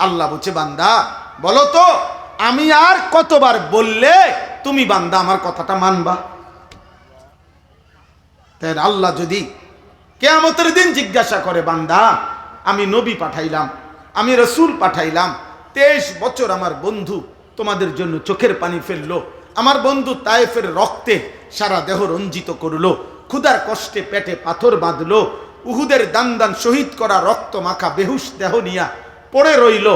আল্লাহ বলছে, বান্দা বলো তো আমি আর কতবার বললে তুমি বান্দা আমার কথাটা মানবা? তাই আল্লাহ যদি কিয়ামতের দিন জিজ্ঞাসা করে, বান্দা আমি নবী পাঠাইলাম, আমি রসুল পাঠাইলাম, 23 বছর আমার বন্ধু তোমাদের জন্য চোখের পানি ফেললো, আমার বন্ধু তায়েফের রক্তে সারা দেহ রঞ্জিত করলো, ক্ষুধার কষ্টে পেটে পাথর বাঁধলো, উহুদের দান দান শহীদ করা রক্ত মাখা বেহুশ দেহ নিয়া পড়ে রইল,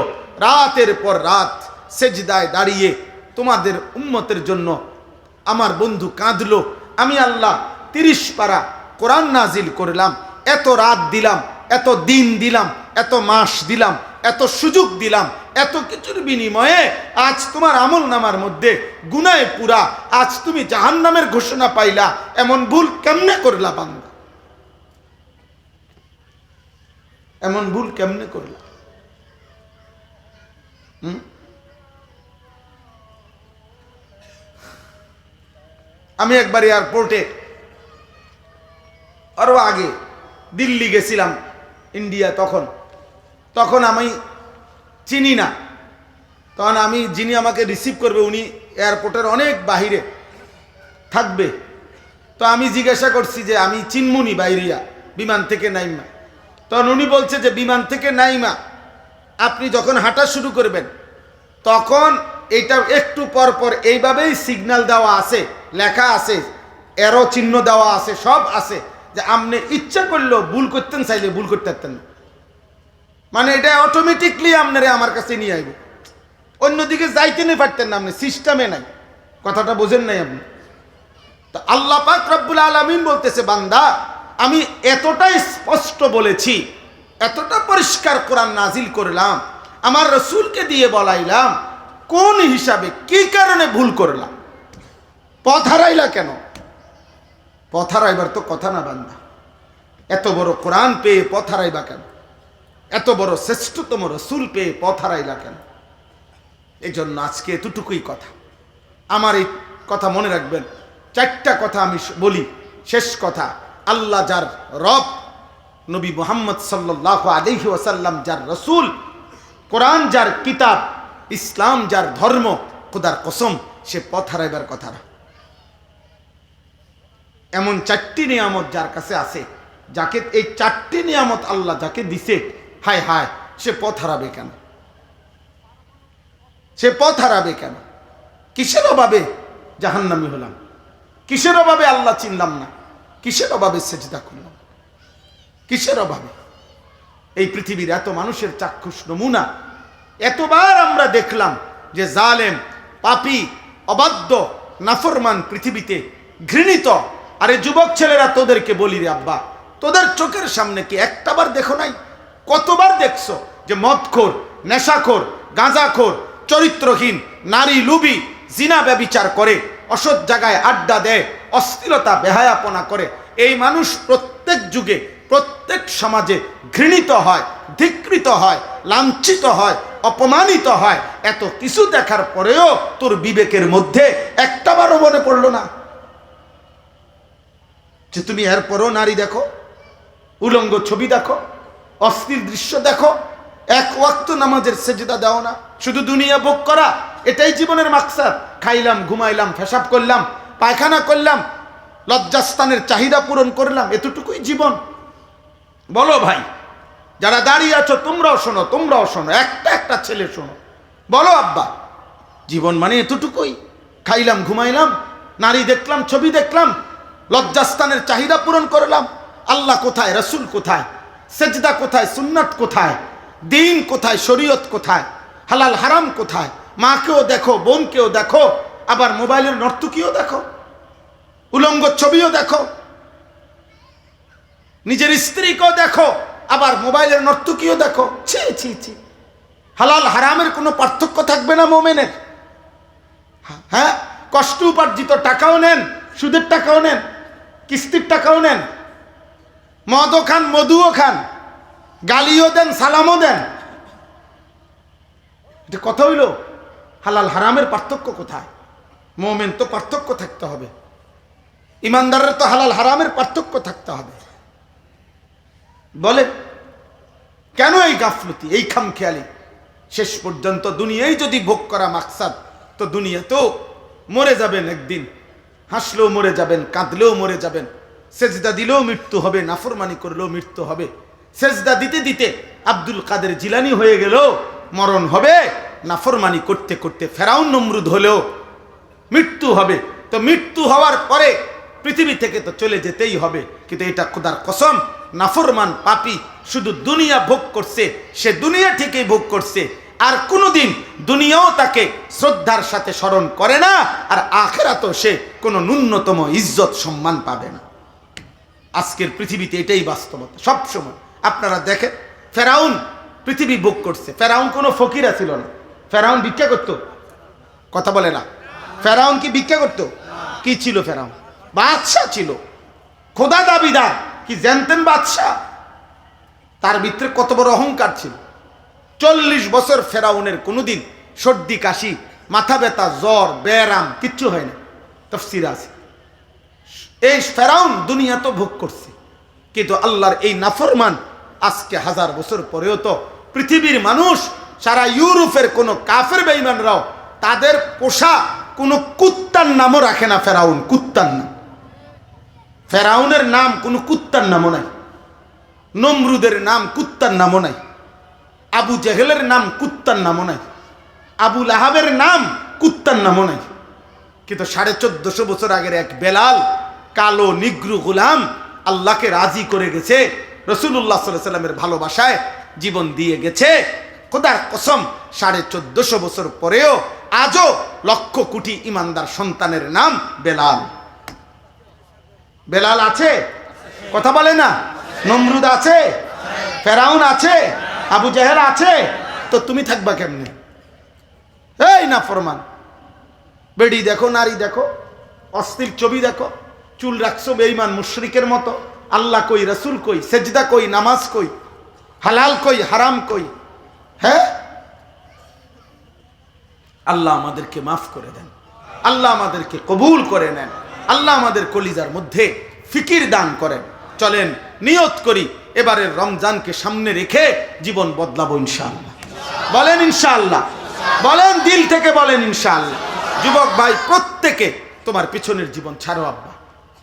রাতের পর রাত সেজদায় দাঁড়িয়ে তোমাদের উম্মতের জন্য আমার বন্ধু কাঁদলো, আমি আল্লাহ 30 পারা কোরআন নাজিল করলাম, এত রাত দিলাম, এত দিন দিলাম, এত মাস দিলাম, এত সুযোগ দিলাম, এত কিছুর বিনিময়ে আজ তোমার আমল নামার মধ্যে গুনাহে পুরা, আজ তুমি জাহান্নামের ঘোষণা পাইলা, এমন ভুল কেমনে করলা বান্দা? এমন ভুল কেমনে করলা? আমি একবার এয়ারপোর্টে আরো আগে দিল্লি গেছিলাম, ইন্ডিয়া, তখন আমি চিনি না, তখন আমি যিনি আমাকে রিসিভ করবে উনি এয়ারপোর্টের অনেক বাহিরে থাকবে, তো আমি জিজ্ঞাসা করছি যে আমি চিনমুনি বাইরিয়া বিমান থেকে নাইমা, তখন উনি বলছে যে বিমান থেকে নাইমা আপনি যখন হাঁটা শুরু করবেন তখন এটা একটু পর পর এইভাবেই সিগন্যাল দেওয়া আছে, লেখা আছে, এরো চিহ্ন দেওয়া আছে, সব আছে, যে আপনি ইচ্ছা করলেও ভুল করতেন, চাইলে ভুল করতে পারতেন না, মানে এটা অটোমেটিকলি আপনারে আমার কাছে নিয়ে আইব, অন্যদিকে যাইতে না পারতেন না, আপনি সিস্টেমে নাই। কথাটা বোঝেন নাই আপনি? তো আল্লাহ পাক রব্বুল আলামিন বলতেছে, বান্দা আমি এতটাই স্পষ্ট বলেছি, এতটা পরিষ্কার কোরআন নাজিল করলাম, আমার রসুলকে দিয়ে বলাইলাম, কোন হিসাবে কি কারণে ভুল করলাম, পথ হারাইলা কেন? পথ হারাইবার তো কথা না বান্দা, এত বড় কোরআন পেয়ে পথ হারাইবা কেন? এত বড় শ্রেষ্ঠতম রসুল পেয়ে পথ হারাইলা কেন? এই জন্য আজকে এতটুকুই কথা, আমার এই কথা মনে রাখবেন। 4টা কথা আমি বলি, শেষ কথা, আল্লাহ যার রব, নবী মুহাম্মদ সাল্লাল্লাহু আলাইহি ওয়াসাল্লাম যার রসুল, কোরআন যার কিতাব, ইসলাম যার ধর্ম, খোদার কসম সে পথ হারাইবার কথা না। এমন 4টি নিয়ামত যার কাছে আছে, যাকে এই 4টি নিয়ামত আল্লাহ যাকে দিছে, হায় হায় সে পথ হারাবে কেন? সে পথ হারাবে কেন? কিসের অভাবে জাহান্নামী হলাম? কিসের অভাবে আল্লাহ চিনলাম না? কিসের অভাবে সেজদা করলাম? কিসের অভাবে? এই পৃথিবীর এত মানুষের চাক্ষুষ নমুনা, এতবার আমরা দেখলাম যে জালেম, পাপী, অবাধ্য, নাফরমান পৃথিবীতে ঘৃণিত। আরে যুবক ছেলেরা, তোদেরকে বলি রে আব্বা, তোদের চোখের সামনে কি একটাবার দেখো নাই? কতবার দেখছো যে মদখোর, নেশাখোর, গাঁজাখোর, চরিত্রহীন, নারী লুবি, জিনা ব্যভিচার করে, অসৎ জায়গায় আড্ডা দেয়, অশ্লীলতা বেহায়াপনা করে। এই মানুষ প্রত্যেক যুগে, প্রত্যেক সমাজে ঘৃণিত হয়, ধিক্কৃত হয়, লাঞ্ছিত হয়, অপমানিত হয়। এত কিছু দেখার পরেও তোর বিবেকের মধ্যে একটাবারও মনে পড়লো না যে তুমি এরপরও নারী দেখো, উলঙ্গ ছবি দেখো, অশ্লীল দৃশ্য দেখো, এক ওয়াক্ত নামাজের সেজদা দাও না, শুধু দুনিয়া ভোগ করা, এটাই জীবনের মাকসাদ। খাইলাম, ঘুমাইলাম, পেশাব করলাম, পায়খানা করলাম, লজ্জাস্থানের চাহিদা পূরণ করলাম, এতটুকুই জীবন? বলো ভাই, যারা দাঁড়িয়ে আছো তোমরাও শোনো, তোমরাও শোনো, একটা একটা ছেলে শোনো, বলো আব্বা, জীবন মানে এতটুকুই? খাইলাম, ঘুমাইলাম, নারী দেখলাম, ছবি দেখলাম, লজ্জাস্থানের চাহিদা পূরণ করলাম। আল্লাহ কোথায়? রসুল কোথায়? সেজদা কোথায়? সুন্নাত কোথায়? দিন কোথায়? শরীয়ত কোথায়? হালাল হারাম কোথায়? মাকেও দেখো, বোনকেও দেখো, আবার মোবাইলের নর্তকীও দেখো, উলঙ্গ ছবিও দেখো, নিজের স্ত্রীকেও দেখো, আবার মোবাইলের নর্তকীও দেখো। ছি ছি ছি! হালাল হারামের কোনো পার্থক্য থাকবে না মোমেনের? হ্যাঁ, কষ্ট উপার্জিত টাকাও নেন, সুদের টাকাও নেন, কিস্তির টাকাও নেন, মদও খান, মধুও খান, গালিও দেন, সালামও দেন। এটা কথা হইল? হালাল হারামের পার্থক্য কোথায়? মোমেন তো পার্থক্য থাকতে হবে, ইমানদারের তো হালাল হারামের পার্থক্য থাকতে হবে। বলে কেন এই গাফলতি, এই খামখেয়ালি? শেষ পর্যন্ত দুনিয়ায় যদি ভোগ করা মাকসাদ, তো দুনিয়াতেও মরে যাবেন একদিন, হাসলেও মরে যাবেন, কাঁদলেও মরে যাবেন, সেজদা দিলেও মৃত্যু হবে, নাফরমানি করলেও মৃত্যু হবে। সেজদা দিতে দিতে আব্দুল কাদের জিলানী হয়ে গেলেও মরণ হবে, নাফরমানি করতে করতে ফেরাউন নমরুদ হলেও মৃত্যু হবে। তো মৃত্যু হওয়ার পরে পৃথিবী থেকে তো চলে যেতেই হবে, কিন্তু এটা খোদার কসম, নাফরমান পাপী শুধু দুনিয়া ভোগ করছে, সে দুনিয়া ঠিকই ভোগ করছে, আর কোনোদিন দুনিয়াও তাকে শ্রদ্ধার সাথে স্মরণ করে না, আর আখিরাতেও সে কোনো ন্যূনতম ইজ্জত সম্মান পাবে না। আজকের পৃথিবীতে এটাই বাস্তবতা। সব সময় আপনারা দেখেন, ফেরাউন পৃথিবী ভোগ করছে, ফেরাউন কোনো ফকিরা ছিল না, ফেরাউন ভিক্ষা করতো, কথা বলে না। ফেরাউন কি ভিক্ষা করতো? কি ছিল ফেরাউন? বাদশাহ ছিল, খোদা দাবিদার, কি জানতেন বাদশাহ? তার ভিতরে কত বড় অহংকার ছিল। 40 বছর ফেরাউনের কোনোদিন সর্দি কাশি, মাথা ব্যথা, জ্বর, ব্যারাম কিচ্ছু হয় না, তাফসীরে আছে। এই ফেরাউন দুনিয়া তো ভোগ করছে, কিন্তু আল্লাহর এই নাফরমান আজকে 1000 বছর পরেও তো পৃথিবীর মানুষ, সারা ইউরোপের কোনো কাফের বেঈমানরাও তাদের পোষা কোনো কুত্তার নামও রাখে না ফেরাউন, কুত্তার নাম। ফেরাউনের নাম কোনো কুত্তার নামও নাই, নমরুদের নাম কুত্তার নামও নাই, আবু জেহেলের নাম কুত্তার নামও নাই, আবু লাহাবের নাম কুত্তার নামও নাই। কিন্তু 1450 বছর আগের এক বেলাল, কালো নিগ্রু গোলাম, আল্লাহকে রাজি করে গেছে, রাসূলুল্লাহ সাল্লাল্লাহু আলাইহি ওয়াসাল্লামের ভালোবাসায় জীবন দিয়ে গেছে। খোদার কসম, 1450 বছর পরেও আজও লক্ষ কোটি ইমানদার সন্তানের নাম বেলাল। বেলাল আছে, কথা বলে না। নমরুদ আছে, ফেরাউন আছে, আবু জেহেল আছে, তো তুমি থাকবা কেমনে? এই না ফরমান, বেড়ি দেখো, নারী দেখো, অশ্লীল ছবি দেখো, চুল রাখছো বেঈমান মুশরিকের মতো, আল্লাহ কই, রাসূল কই, সেজদা কই, নামাজ কই, হালাল কই, হারাম কই। হ্যাঁ, আল্লাহ আমাদেরকে মাফ করে দেন, আল্লাহ আমাদেরকে কবুল করে নেন, আল্লাহ আমাদের কলিজার মধ্যে ফিকির দান করেন। চলেন নিয়ত করি, এবারের রমজানকে সামনে রেখে জীবন বদলাবো ইনশাআল্লাহ। বলেন ইনশাআল্লাহ, বলেন দিল থেকে বলেন ইনশাআল্লাহ। যুবক ভাই, প্রত্যেকে তোমার পিছনের জীবন ছাড়ো আব্বা,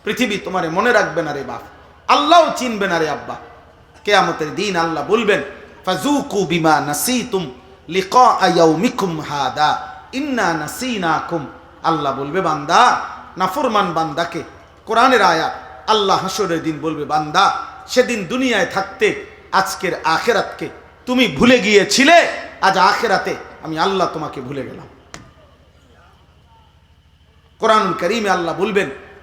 পৃথিবী তোমারে মনে রাখবে না রে বাপ, আল্লাহও চিনবে না রে আব্বা। কিয়ামতের দিন আল্লাহ বলবেন, ফাযুকু বিমা নাসিতুম লিকা ইয়াউমিকুম হাদা ইন্না নাসিনাকুম। আল্লাহ বলবে বান্দা, নাফরমান বান্দাকে, কোরআনের আয়াত, আল্লাহ হাসরের দিন বলবে বান্দা, সেদিন দুনিয়ায় থাকতে আজকের আখিরাতকে তুমি ভুলে গিয়েছিলে, আজ আখিরাতে আমি আল্লাহ তোমাকে ভুলে গেলাম। কোরআনুল কারীমে আল্লাহ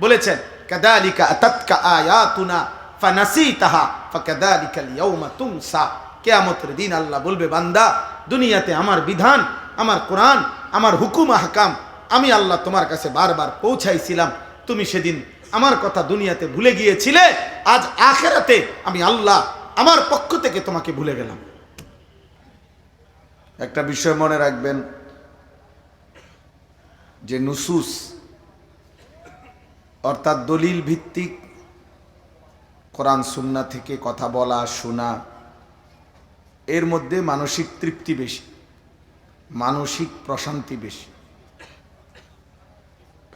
বলেছেন, কাযালিকা আতাতকা আয়াতুনা ফানাসিতাহা ফাকাযালিকাল ইয়াউমা তুনসা। কিয়ামতের দিন আল্লাহ বলবে বান্দা, দুনিয়াতে আমার বিধান, আমার কোরআন, আমার হুকুম আহকাম আমি আল্লাহ তোমার কাছে বারবার পৌঁছাইছিলাম, তুমি সেদিন আমার কথা দুনিয়াতে ভুলে গিয়েছিলে, আজ আখিরাতে আমি আল্লাহ আমার পক্ষ থেকে তোমাকে ভুলে গেলাম। একটা বিষয় মনে রাখবেন, যে নুসুস অর্থাৎ দলিল ভিত্তিক কোরআন সুন্নাহ থেকে কথা বলা শোনা, এর মধ্যে মানসিক তৃপ্তি বেশি, মানসিক প্রশান্তি বেশি।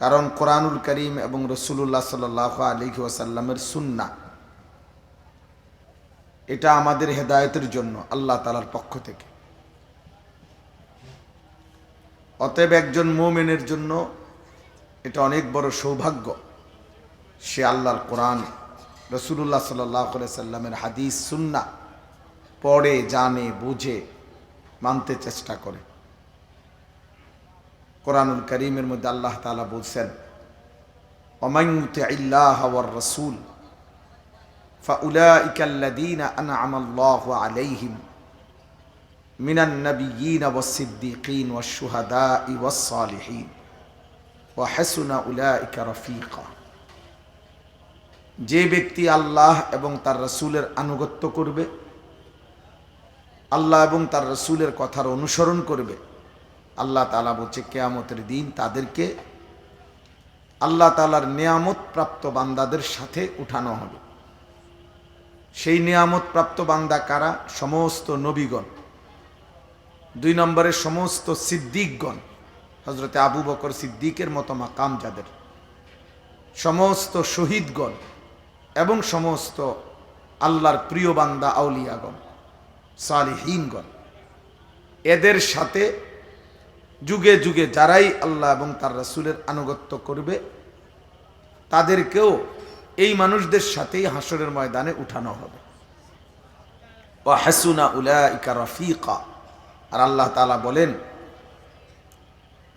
কারণ কোরআনুল কারীম এবং রাসূলুল্লাহ সাল্লাল্লাহু আলাইহি ওয়াসাল্লামের সুন্নাহ, এটা আমাদের হেদায়েতের জন্য আল্লাহ তাআলার পক্ষ থেকে। অতএব একজন মুমিনের জন্য এটা অনেক বড় সৌভাগ্য, সে আল্লাহর কোরআন, রাসূলুল্লাহ সাল্লাল্লাহু আলাইহি ওয়াসাল্লামের হাদিস সুন্নাহ পড়ে, জানে, বুঝে, মানতে চেষ্টা করে। কোরআনুল কারীমের মধ্যে আল্লাহ তাআলা বলছেন, ওয়ামান ইউতিইল্লাহা ওয়ার রাসূল ফাউলাইকাল্লাযীনা আন'আমাল্লাহু আলাইহিম মিনান নাবিয়্যিনা ওয়াস-সিদ্দীকিন ওয়াশ-শুহাদা'i ওয়াস-সালিহিন ওয়া হাসুনা উলাইকা রাফীকা। যে ব্যক্তি আল্লাহ এবং তার রাসূলের আনুগত্য করবে, আল্লাহ এবং তার রাসূলের কথার অনুসরণ করবে, আল্লাহ তাআলা বলছে কিয়ামতের দিন তাদেরকে আল্লাহ তাআলার নিয়ামত প্রাপ্ত বান্দাদের সাথে উঠানো হবে। সেই নিয়ামত প্রাপ্ত বান্দা কারা? সমস্ত নবীগণ, 2 নম্বরে সমস্ত সিদ্দিকগণ, হযরতে আবু বকর সিদ্দিকের মতো মাকাম যাদের, সমস্ত শহীদগণ এবং সমস্ত আল্লাহর প্রিয় বান্দা আউলিয়াগণ, সালিহীনগণ, এদের সাথে যুগে যুগে যারাই আল্লাহ এবং তার রাসূলের আনুগত্য করবে তাদেরকেও এই মানুষদের সাথেই হাসরের ময়দানে উঠানো হবে। ওয়া হাসুনা উলাইকা রাফিকা। আর আল্লাহ তাআলা বলেন,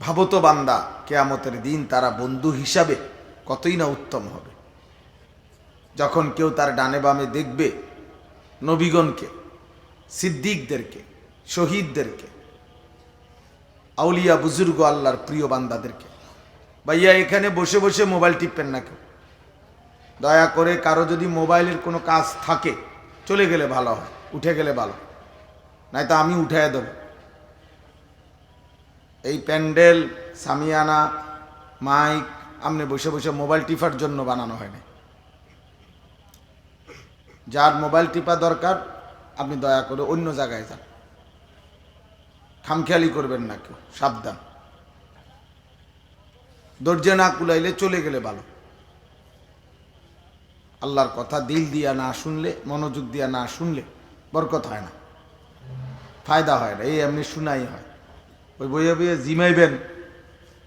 ভাবতো বান্দা কিয়ামতের দিন তারা বন্ধু হিসাবে কতই না উত্তম হবে। যখন কেউ তার ডানে বামে দেখবে নবীগণকে, সিদ্দিকদেরকে, শহীদদেরকে, আউলিয়া বুজুর্গ আল্লাহর প্রিয় বান্দাদেরকে। ভাইয়া এখানে বসে বসে মোবাইল টিপবেন না কেউ, দয়া করে। কারো যদি মোবাইলের কোনো কাজ থাকে চলে গেলে ভালো হয়, উঠে গেলে ভালো, নাই তো আমি উঠাইয়া দেব। এই প্যান্ডেল, সামিয়ানা, মাইক আপনি বসে বসে মোবাইল টিপার জন্য বানানো হয় না। যার মোবাইল টিপা দরকার আপনি দয়া করে অন্য জায়গায় যান, খামখেয়ালি করবেন না কেউ, সাবধান। ধৈর্য না কুলাইলে চলে গেলে ভালো। আল্লাহর কথা দিল দিয়া না শুনলে, মনোযোগ দিয়া না শুনলে বরকত হয় না, ফায়দা হয় না। এই এমনি শুনাই হয়, ওই বইয়ে বইয়ে জিমাইবেন,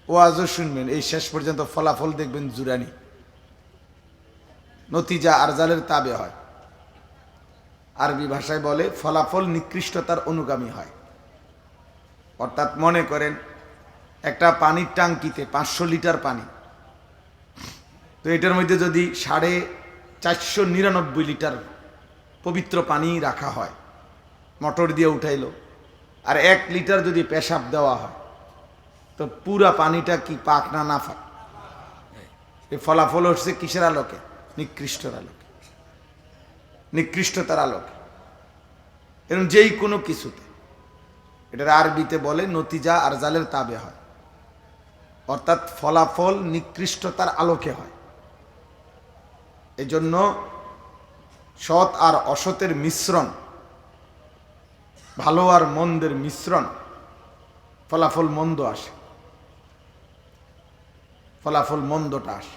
ওয়াজও শুনবেন, এই শেষ পর্যন্ত ফলাফল দেখবেন জুরানি, নতিজা আরজালের তাবে হয়। আরবি ভাষায় বলে ফলাফল নিকৃষ্টতার অনুগামী হয়। অর্থাৎ মনে করেন একটা পানির ট্যাঙ্কিতে 500 লিটার পানি, তো এটার মধ্যে যদি 499 লিটার পবিত্র পানি রাখা হয়, মোটর দিয়ে উঠাইলো, আর 1 লিটার যদি পেশাব দেওয়া হয়, তো পুরা পানিটা কি পাক না না পাক? এই ফলাফল হচ্ছে কিসের আলোকে? নিকৃষ্টর আলোকে, নিকৃষ্টতার আলোকে। এরকম যেই কোনো কিছুতে, এটার আরবিতে বলে নতিজা আর জালের তাবে হয়, অর্থাৎ ফলাফল নিকৃষ্টতার আলোকে হয়। এজন্য সৎ আর অসতের মিশ্রণ, ভালো আর মন্দের মিশ্রণ, ফলাফল মন্দ আসে, ফলাফল মন্দটা আসে।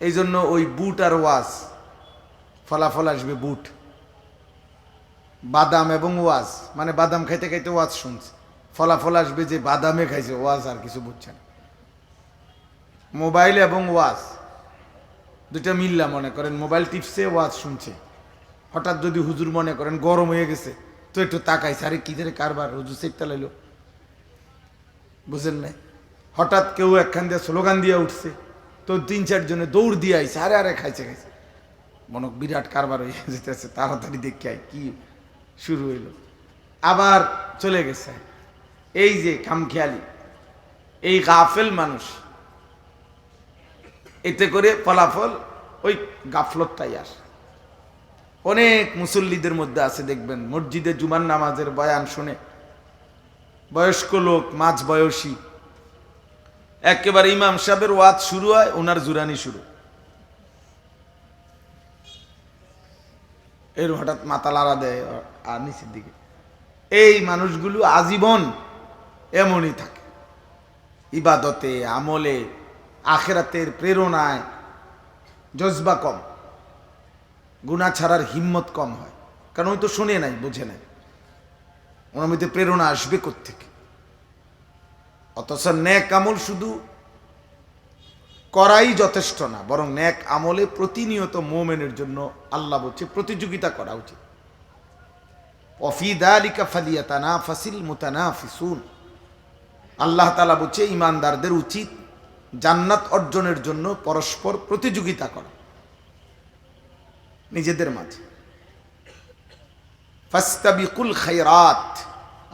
এই জন্য ওই বুট আর ওয়াজ, ফলাফল আসবে বুট। বাদাম এবং ওয়াজ, মানে বাদাম খাইতে খাইতে ওয়াজ শুনছে, ফলাফল আসবে যে বাদামে খাইছে, ওয়াজ আর কিছু বুঝছে না। মোবাইল এবং ওয়াজ দুটা মিল্লা, মনে করেন মোবাইল টিপসে ওয়াজ শুনছে, হঠাৎ যদি হুজুর মনে করেন গরম হয়ে গেছে, তো একটু তাকাইছে, আরে কি ধরে কারবার, হুজুর সেটটা লাইল, বুঝেন নাই? হঠাৎ কেউ একখান দিয়ে স্লোগান দিয়ে উঠছে, তো 3-4 জনে দৌড় দিয়ে আইছে, আরে আরে খাইছে খাইছে, মনে বিরাট কারবার হয়ে যেতেছে, তাড়াতাড়ি দেখে আয় কি শুরু হইল, আবার চলে গেছে। এই যে খামখেয়ালি, এই গাফেল মানুষ, এতে করে ফলাফল ওই গাফলতটাই আসে। অনেক মুসল্লিদের মধ্যে আছে দেখবেন, মসজিদে জুমার নামাজের বয়ান শুনে বয়স্ক লোক, মাঝ বয়সী, একেবারে ইমাম সাহেবের ওয়াজ শুরু হয়, ওনার জুরানি শুরু, এর হঠাৎ মাথা লাড়া দেয় আর নিচের দিকে। এই মানুষগুলো আজীবন এমনই থাকে, ইবাদতে, আমলে, আখেরাতের প্রেরণায় জজবা কম, গুনাহ ছাড়ার হিম্মত কম হয়, কারণ ওই তো শুনে নাই, বুঝে নাই, ওনার মধ্যে প্রেরণা আসবে কোত্থেকে? অথচ নেক আমল শুধু করাই যথেষ্ট না, বরং নেক আমলে প্রতিনিয়ত মুমিনের জন্য আল্লাহ বলছে প্রতিযোগিতা করা উচিত। ওয়াফি যালিকা ফালিয়াতানাফাসিল মুতানাফিসুন। আল্লাহ তাআলা বলছে ঈমানদারদের উচিত জান্নাত অর্জনের জন্য পরস্পর প্রতিযোগিতা করা নিজেদের মাঝে। ফাস্তাবিকুল খায়রাত,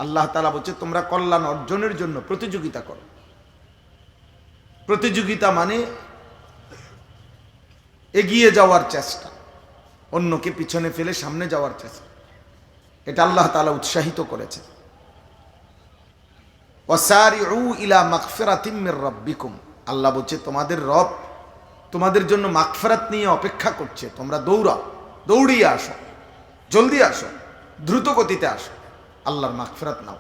আল্লাহ তাআলা বলছে তোমরা কল্যাণ অর্জনের জন্য প্রতিযোগিতা করো। প্রতিযোগিতা মানে এগিয়ে যাওয়ার চেষ্টা, অন্যকে পিছনে ফেলে সামনে যাওয়ার চেষ্টা, এটা আল্লাহ তাআলা উৎসাহিত করেছে। ওয়াসারিউ ইলা মাগফিরাতিম মির রাব্বিকুম, আল্লাহ বলছে তোমাদের রব তোমাদের জন্য মাগফিরাত নিয়ে অপেক্ষা করছে, তোমরা দৌড়াও, দৌড়িয়ে আসো, জলদি আসো, দ্রুত গতিতে আসো। আল্লাহর মাগফিরাত নাও।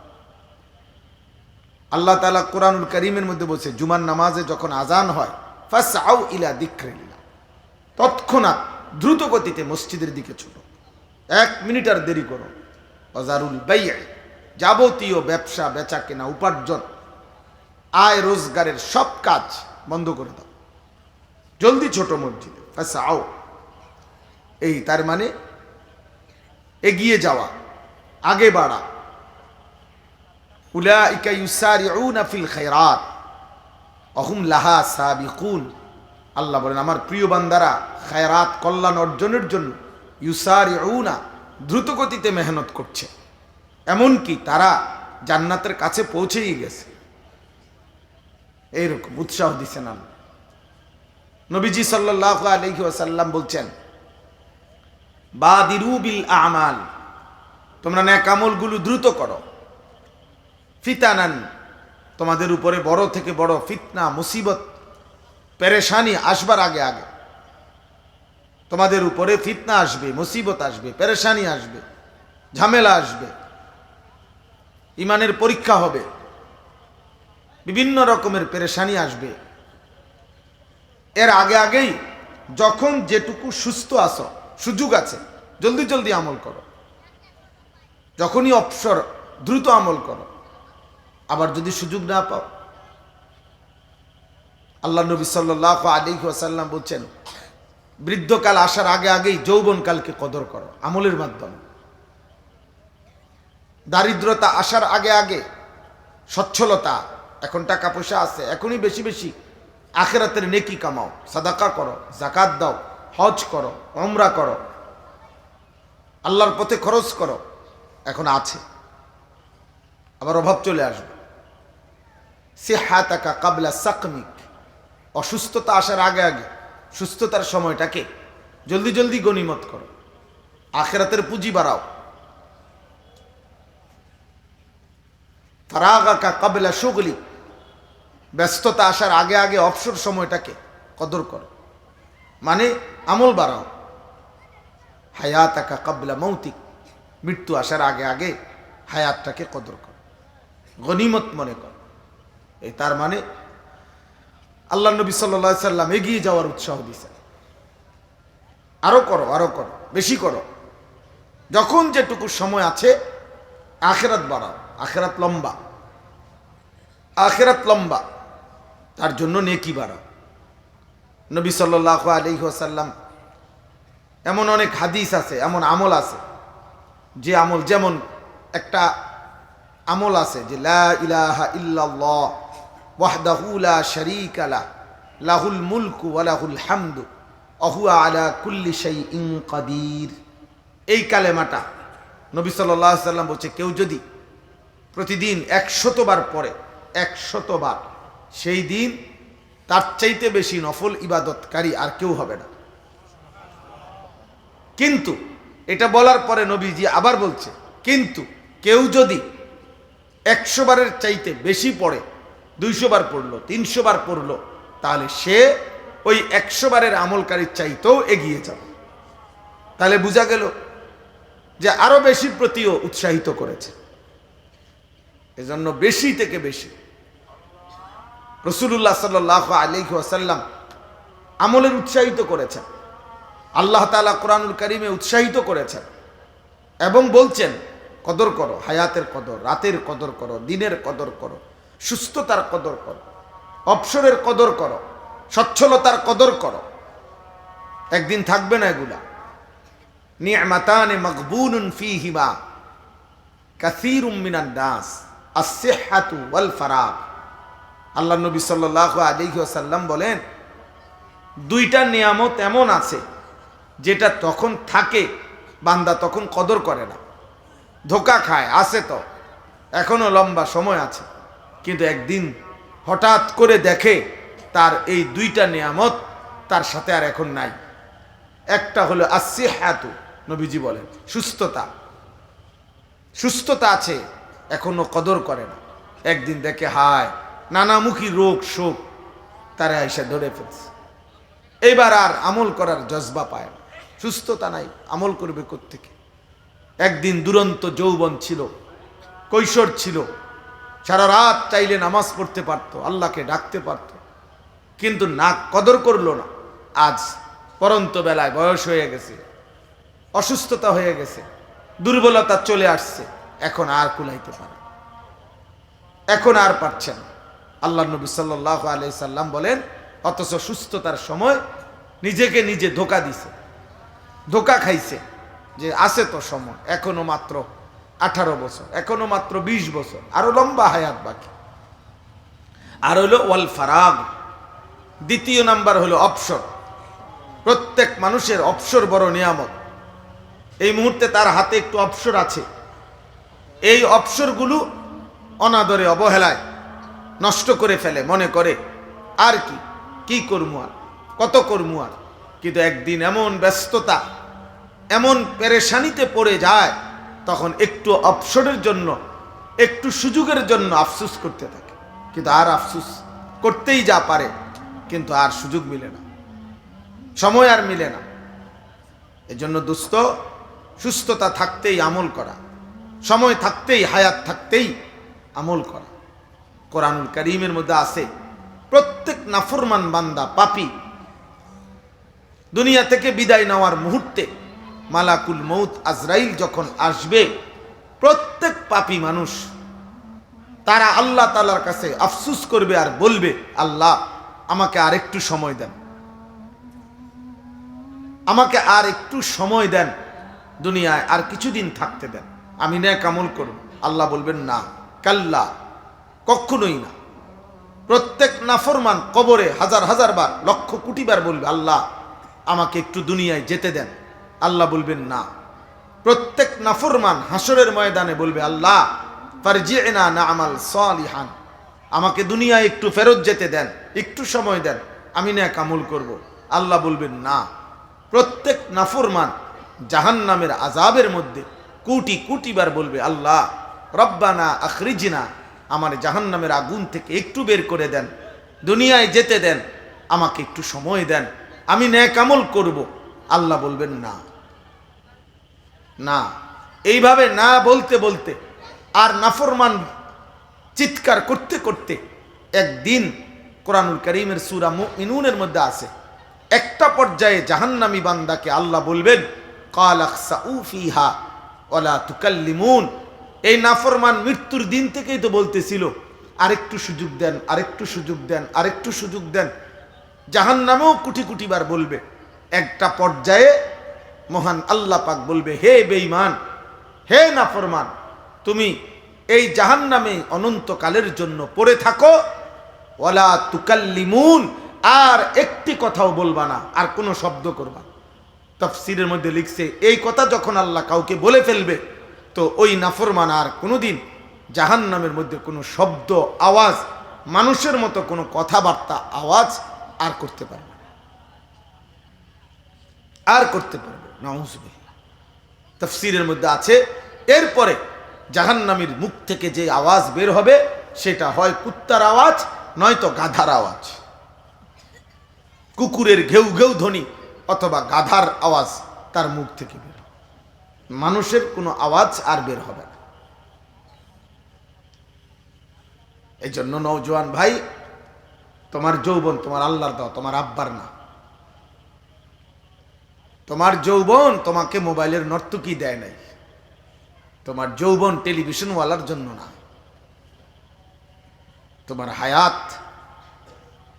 আল্লাহ তাআলা কোরআনুল কারীমের মধ্যে বলছে, জুমার নামাজে যখন আজান হয়, ফাসআউ ইলা যিকরিল্লাহ, তৎক্ষণাৎ দ্রুত গতিতে মসজিদের দিকে ছোটো, 1 মিনিট আর দেরি করো। ওয়াজারুল বাই'a, যাবতীয় ব্যবসা বেচা কেনা উপার্জন আয় রোজগারের সব কাজ বন্ধ করে দাও, জলদি ছোট মসজিদে। ফাসআউ, এই তার মানে এগিয়ে যাওয়া, আগে বাড়া। উলাইকা ইউসারিউনা ফিল খায়রাত ওয়া হুম লাহা সাবিকুন। আল্লাহ বলেন, আমার প্রিয় বান্দারা খায়রাত কল্যাণ অর্জনের জন্য ইউসারিউনা, দ্রুত গতিতে মেহনত করছে, এমনকি তারা জান্নাতের কাছে পৌঁছেই গেছে। এইরকম উৎসাহ দিচ্ছেন আল্লাহ। নবীজি সাল্লাল্লাহু আলাইহি ওয়াসাল্লাম বলছেন, বাদিরু বিল আমাল, তোমরা নেক আমলগুলো দ্রুত করো। ফিতানান, তোমাদের উপরে বড় থেকে বড় ফিতনা মুসিবত পেরেশানি আসবার আগে আগে তোমাদের উপরে ফিতনা আসবে, মুসিবত আসবে, পেরেশানি আসবে, ঝামেলা আসবে, ইমানের পরীক্ষা হবে, বিভিন্ন রকমের পেরেশানি আসবে। এর আগে আগেই যখন যেটুকু সুস্থ আছো, সুযোগ আছে, জলদি জলদি আমল করো। যখনই অবসর, দ্রুত আমল করো। আবার যদি সুযোগ না পাও, আল্লাহ নবী সাল্লাল্লাহু আলাইহি ওয়াসাল্লাম বলছেন, বৃদ্ধকাল আসার আগে আগেই যৌবনকালকে কদর করো আমলের মাধ্যমে। দারিদ্রতা আসার আগে আগে সচ্ছলতা, এখন টাকা পয়সা আছে, এখনই বেশি বেশি আখিরাতের নেকি কামাও, সাদাকা করো, যাকাত দাও, হজ করো, উমরা করো, আল্লাহর পথে খরচ করো। এখন আছে, আবার অভাব চলে আসবে। সিহাতাকা কাবলা সাকমিক, অসুস্থতা আসার আগে আগে সুস্থতার সময়টাকে জলদি জলদি গনিমত করো, আখিরাতের পুঁজি বাড়াও। ফারাগাকা কাবলা শুগলি, ব্যস্ততা আসার আগে আগে অবসর সময়টাকে কদর করো, মানে আমল বাড়াও। হায়াতাকা কাবলা মৌতিক, মৃত্যু আসার আগে আগে হায়াতটাকে কদর করো, গনিমত মনে করো। এই তার মানে আল্লাহ নবী সাল্লাল্লাহু আলাইহি সাল্লাম এগিয়ে যাওয়ার উৎসাহ দিয়েছেন, আরো করো, আরো করো, বেশি করো। যখন যেটুকু সময় আছে আখিরাত বাড়াও, আখিরাত লম্বা, আখিরাত লম্বা, তার জন্য নেকি বাড়াও। নবী সাল্লাল্লাহু আলাইহি ওয়াসাল্লাম, এমন অনেক হাদিস আছে, এমন আমল আছে, যে আমল, যেমন একটা আমল আছে যে লা ইলাহা ইল্লাল্লাহ ওয়াহদাহু লা শারীকা লাহ লাহুল মুলকু ওয়া লাহুল হামদু ওয়া হুয়া আলা কুল্লি শাইইন কাদির। এই কালেমাটা নবী সাল্লাল্লাহু আলাইহি ওয়াসাল্লাম বলছে, কেউ যদি প্রতিদিন 100 বার পড়ে, 100 বার, সেই দিন তার চাইতে বেশি নফল ইবাদতকারী আর কেউ হবে না। কিন্তু এটা বলার পরে নবীজি আবার বলছে, কিন্তু কেউ যদি 100 বারের চাইতে বেশি পড়ে, 200 বার পড়লো, 300 বার পড়লো, তাহলে সে ওই 100 বারের আমলকারীর চাইতেও এগিয়ে যাবে। তাহলে বোঝা গেল যে আরো বেশি প্রতিও উৎসাহিত করেছে। এজন্য বেশি থেকে বেশি রাসূলুল্লাহ সাল্লাল্লাহু আলাইহি ওয়াসাল্লাম আমলের উৎসাহিত করেছেন, আল্লাহ তাআলা কোরআনুল কারীমে উৎসাহিত করেছেন এবং বলছেন, কদর করো, হায়াতের কদর, রাতের কদর করো, দিনের কদর করো, সুস্থতার কদর করো, অবসরের কদর করো, সচ্ছলতার কদর করো। একদিন থাকবে না এগুলা। নি'মাতানে মাগবুনুন ফীহিমা কাসীরুম মিনান নাস আস-সিহহাতু ওয়াল ফারাগ। আল্লাহ নবী সাল্লাল্লাহু আলাইহি ওয়াসাল্লাম বলেন, 2টা নিয়ামত এমন আছে যেটা তখন থাকে, বান্দা তখন কদর করে না, ধোকা খায়। আছে তো, এখনো লম্বা সময় আছে, কিন্তু একদিন হঠাৎ করে দেখে তার এই 2টা নিয়ামত তার সাথে আর এখন নাই। একটা হলো আস-সিহহাতু, নবীজি বলেন সুস্থতা, সুস্থতা আছে, এখনো কদর করে না। একদিন দেখে হায়, নানামুখী রোগ শোক তারা আইসা ধরে ফেলছে, এবার আর আমল করার জজবা পায় না, সুস্থতা নাই, আমল করবে কোত্থেকে। একদিন দুরন্ত যৌবন ছিল, কৈশোর ছিল, সারা রাত চাইলে নামাজ পড়তে পারতো, আল্লাহকে ডাকতে পারতো, কিন্তু না, কদর করলো না। আজ পরন্ত বেলায় বয়স হয়ে গেছে, অসুস্থতা হয়ে গেছে, দুর্বলতা চলে আসছে, এখন আর কুলাইতে পারে, এখন আর পারছেন। আল্লাহ নবী সাল্লাল্লাহু আলাইহি সাল্লাম বলেন, অথচ সুস্থতার সময় নিজেকে নিজে ধোঁকা দিছে, ধোঁকা খাইছে যে আছে তো সময়, এখনো মাত্র 18 বছর, এখনো মাত্র 20 বছর, আরো লম্বা হায়াত বাকি। আর হলো ওয়াল ফারাগ, দ্বিতীয় নাম্বার হলো অবসর। প্রত্যেক মানুষের অবসর বড় নিয়ামত। এই মুহূর্তে তার হাতে একটু অবসর আছে, এই অবসরগুলো অনাদরে অবহেলায় নষ্ট করে ফেলে, মনে করে আর কি করবো, আর কত করবো আর। কিন্তু একদিন এমন ব্যস্ততা, এমন পেরেশানিতে পড়ে যায়, তখন একটু অবসরের জন্য, একটু সুযোগের জন্য আফসোস করতে থাকে, কিন্তু আর আফসোস করতেই যা পারে, কিন্তু আর সুযোগ মিলে না, সময় আর মিলে না। এজন্য দোস্ত, সুস্থতা থাকতেই আমল করা, সময় থাকতেই, হায়াত থাকতেই আমল করা। কোরআনুল কারীমের মধ্যে আছে, প্রত্যেক নাফরমান বান্দা, পাপী, দুনিয়া থেকে বিদায় নেওয়ার মুহূর্তে মালাকুল মউত আজরাইল যখন আসবে, প্রত্যেক পাপী মানুষ তারা আল্লাহ তাআলার কাছে আফসোস করবে আর বলবে, আল্লাহ আমাকে আর একটু সময় দেন, আমাকে আর একটু সময় দেন, দুনিয়ায় আর কিছুদিন থাকতে দেন, আমি নেক আমল করব। আল্লাহ বলবেন, না, কাল্লা, কখনোই না। প্রত্যেক নাফরমান কবরে হাজার হাজার বার, লক্ষ কোটি বার বলবে, আল্লাহ আমাকে একটু দুনিয়ায় যেতে দেন। আল্লাহ বলবেন, না। প্রত্যেক নাফরমান হাসরের ময়দানে বলবে, আল্লাহ ফারজি'না না'মাল সালিহান, আমাকে দুনিয়ায় একটু ফেরত যেতে দেন, একটু সময় দেন, আমি নেক আমল করব। আল্লাহ বলবেন, না। প্রত্যেক নাফরমান জাহান্নামের আযাবের মধ্যে কোটি কোটি বার বলবে, আল্লাহ রব্বানা আখরিজনা, আমার জাহান্নামের আগুন থেকে একটু বের করে দেন, দুনিয়ায় যেতে দেন, আমাকে একটু সময় দেন, আমি নেক আমল করব। আল্লাহ বলবেন, না, না। এইভাবে না বলতে বলতে আর নাফরমান চিৎকার করতে করতে একদিন কোরআনুল কারীমের সূরা মুমিনুনের মধ্যে আছে, একটা পর্যায়ে জাহান্নামী বান্দাকে আল্লাহ বলবেন, ক্বাল আখসাউ ফিহা ওয়ালা তুকাল্লিমুন। এই নাফরমান মৃত্যুর দিন থেকেই তো বলতেছিল, আরেকটু সুযোগ দেন, আরেকটু সুযোগ দেন, আরেকটু সুযোগ দেন। জাহান্নামেও কোটি কোটি বার বলবে। একটা পর্যায়ে মহান আল্লাহ পাক বলবে, হে বেঈমান, হে নাফরমান, তুমি এই জাহান্নামে অনন্তকালের জন্য পড়ে থাকো, ওয়ালা তুকাল্লিমুন, আর একটি কথাও বলবা না, আর কোনো শব্দ করবা। তাফসীরের মধ্যে লিখছে, এই কথা যখন আল্লাহ কাউকে বলে ফেলবে, তো ওই নাফরমান আর কোনোদিন জাহান্নামের মধ্যে কোনো শব্দ, আওয়াজ, মানুষের মতো কোনো কথাবার্তা, আওয়াজ আর করতে পারবে না, আর করতে পারবে। নাউযুবিল্লাহ। তাফসীরের মধ্যে আছে, এরপরে জাহান্নামীর মুখ থেকে যে আওয়াজ বের হবে, সেটা হয় কুত্তার আওয়াজ, নয়তো গাধার আওয়াজ, কুকুরের ঘেউ ঘেউ ধ্বনি অথবা গাধার আওয়াজ তার মুখ থেকে বের হবে। মানুষের কোনো আওয়াজ আর বের হবে না। এই জন্য নওজোয়ান ভাই, তোমার যৌবন তোমার আল্লাহর দাও, তোমার আব্বার না। তোমার যৌবন তোমাকে মোবাইলের নর্তকী দেয় নাই, তোমার যৌবন টেলিভিশনওয়ালার জন্য না, তোমার হায়াত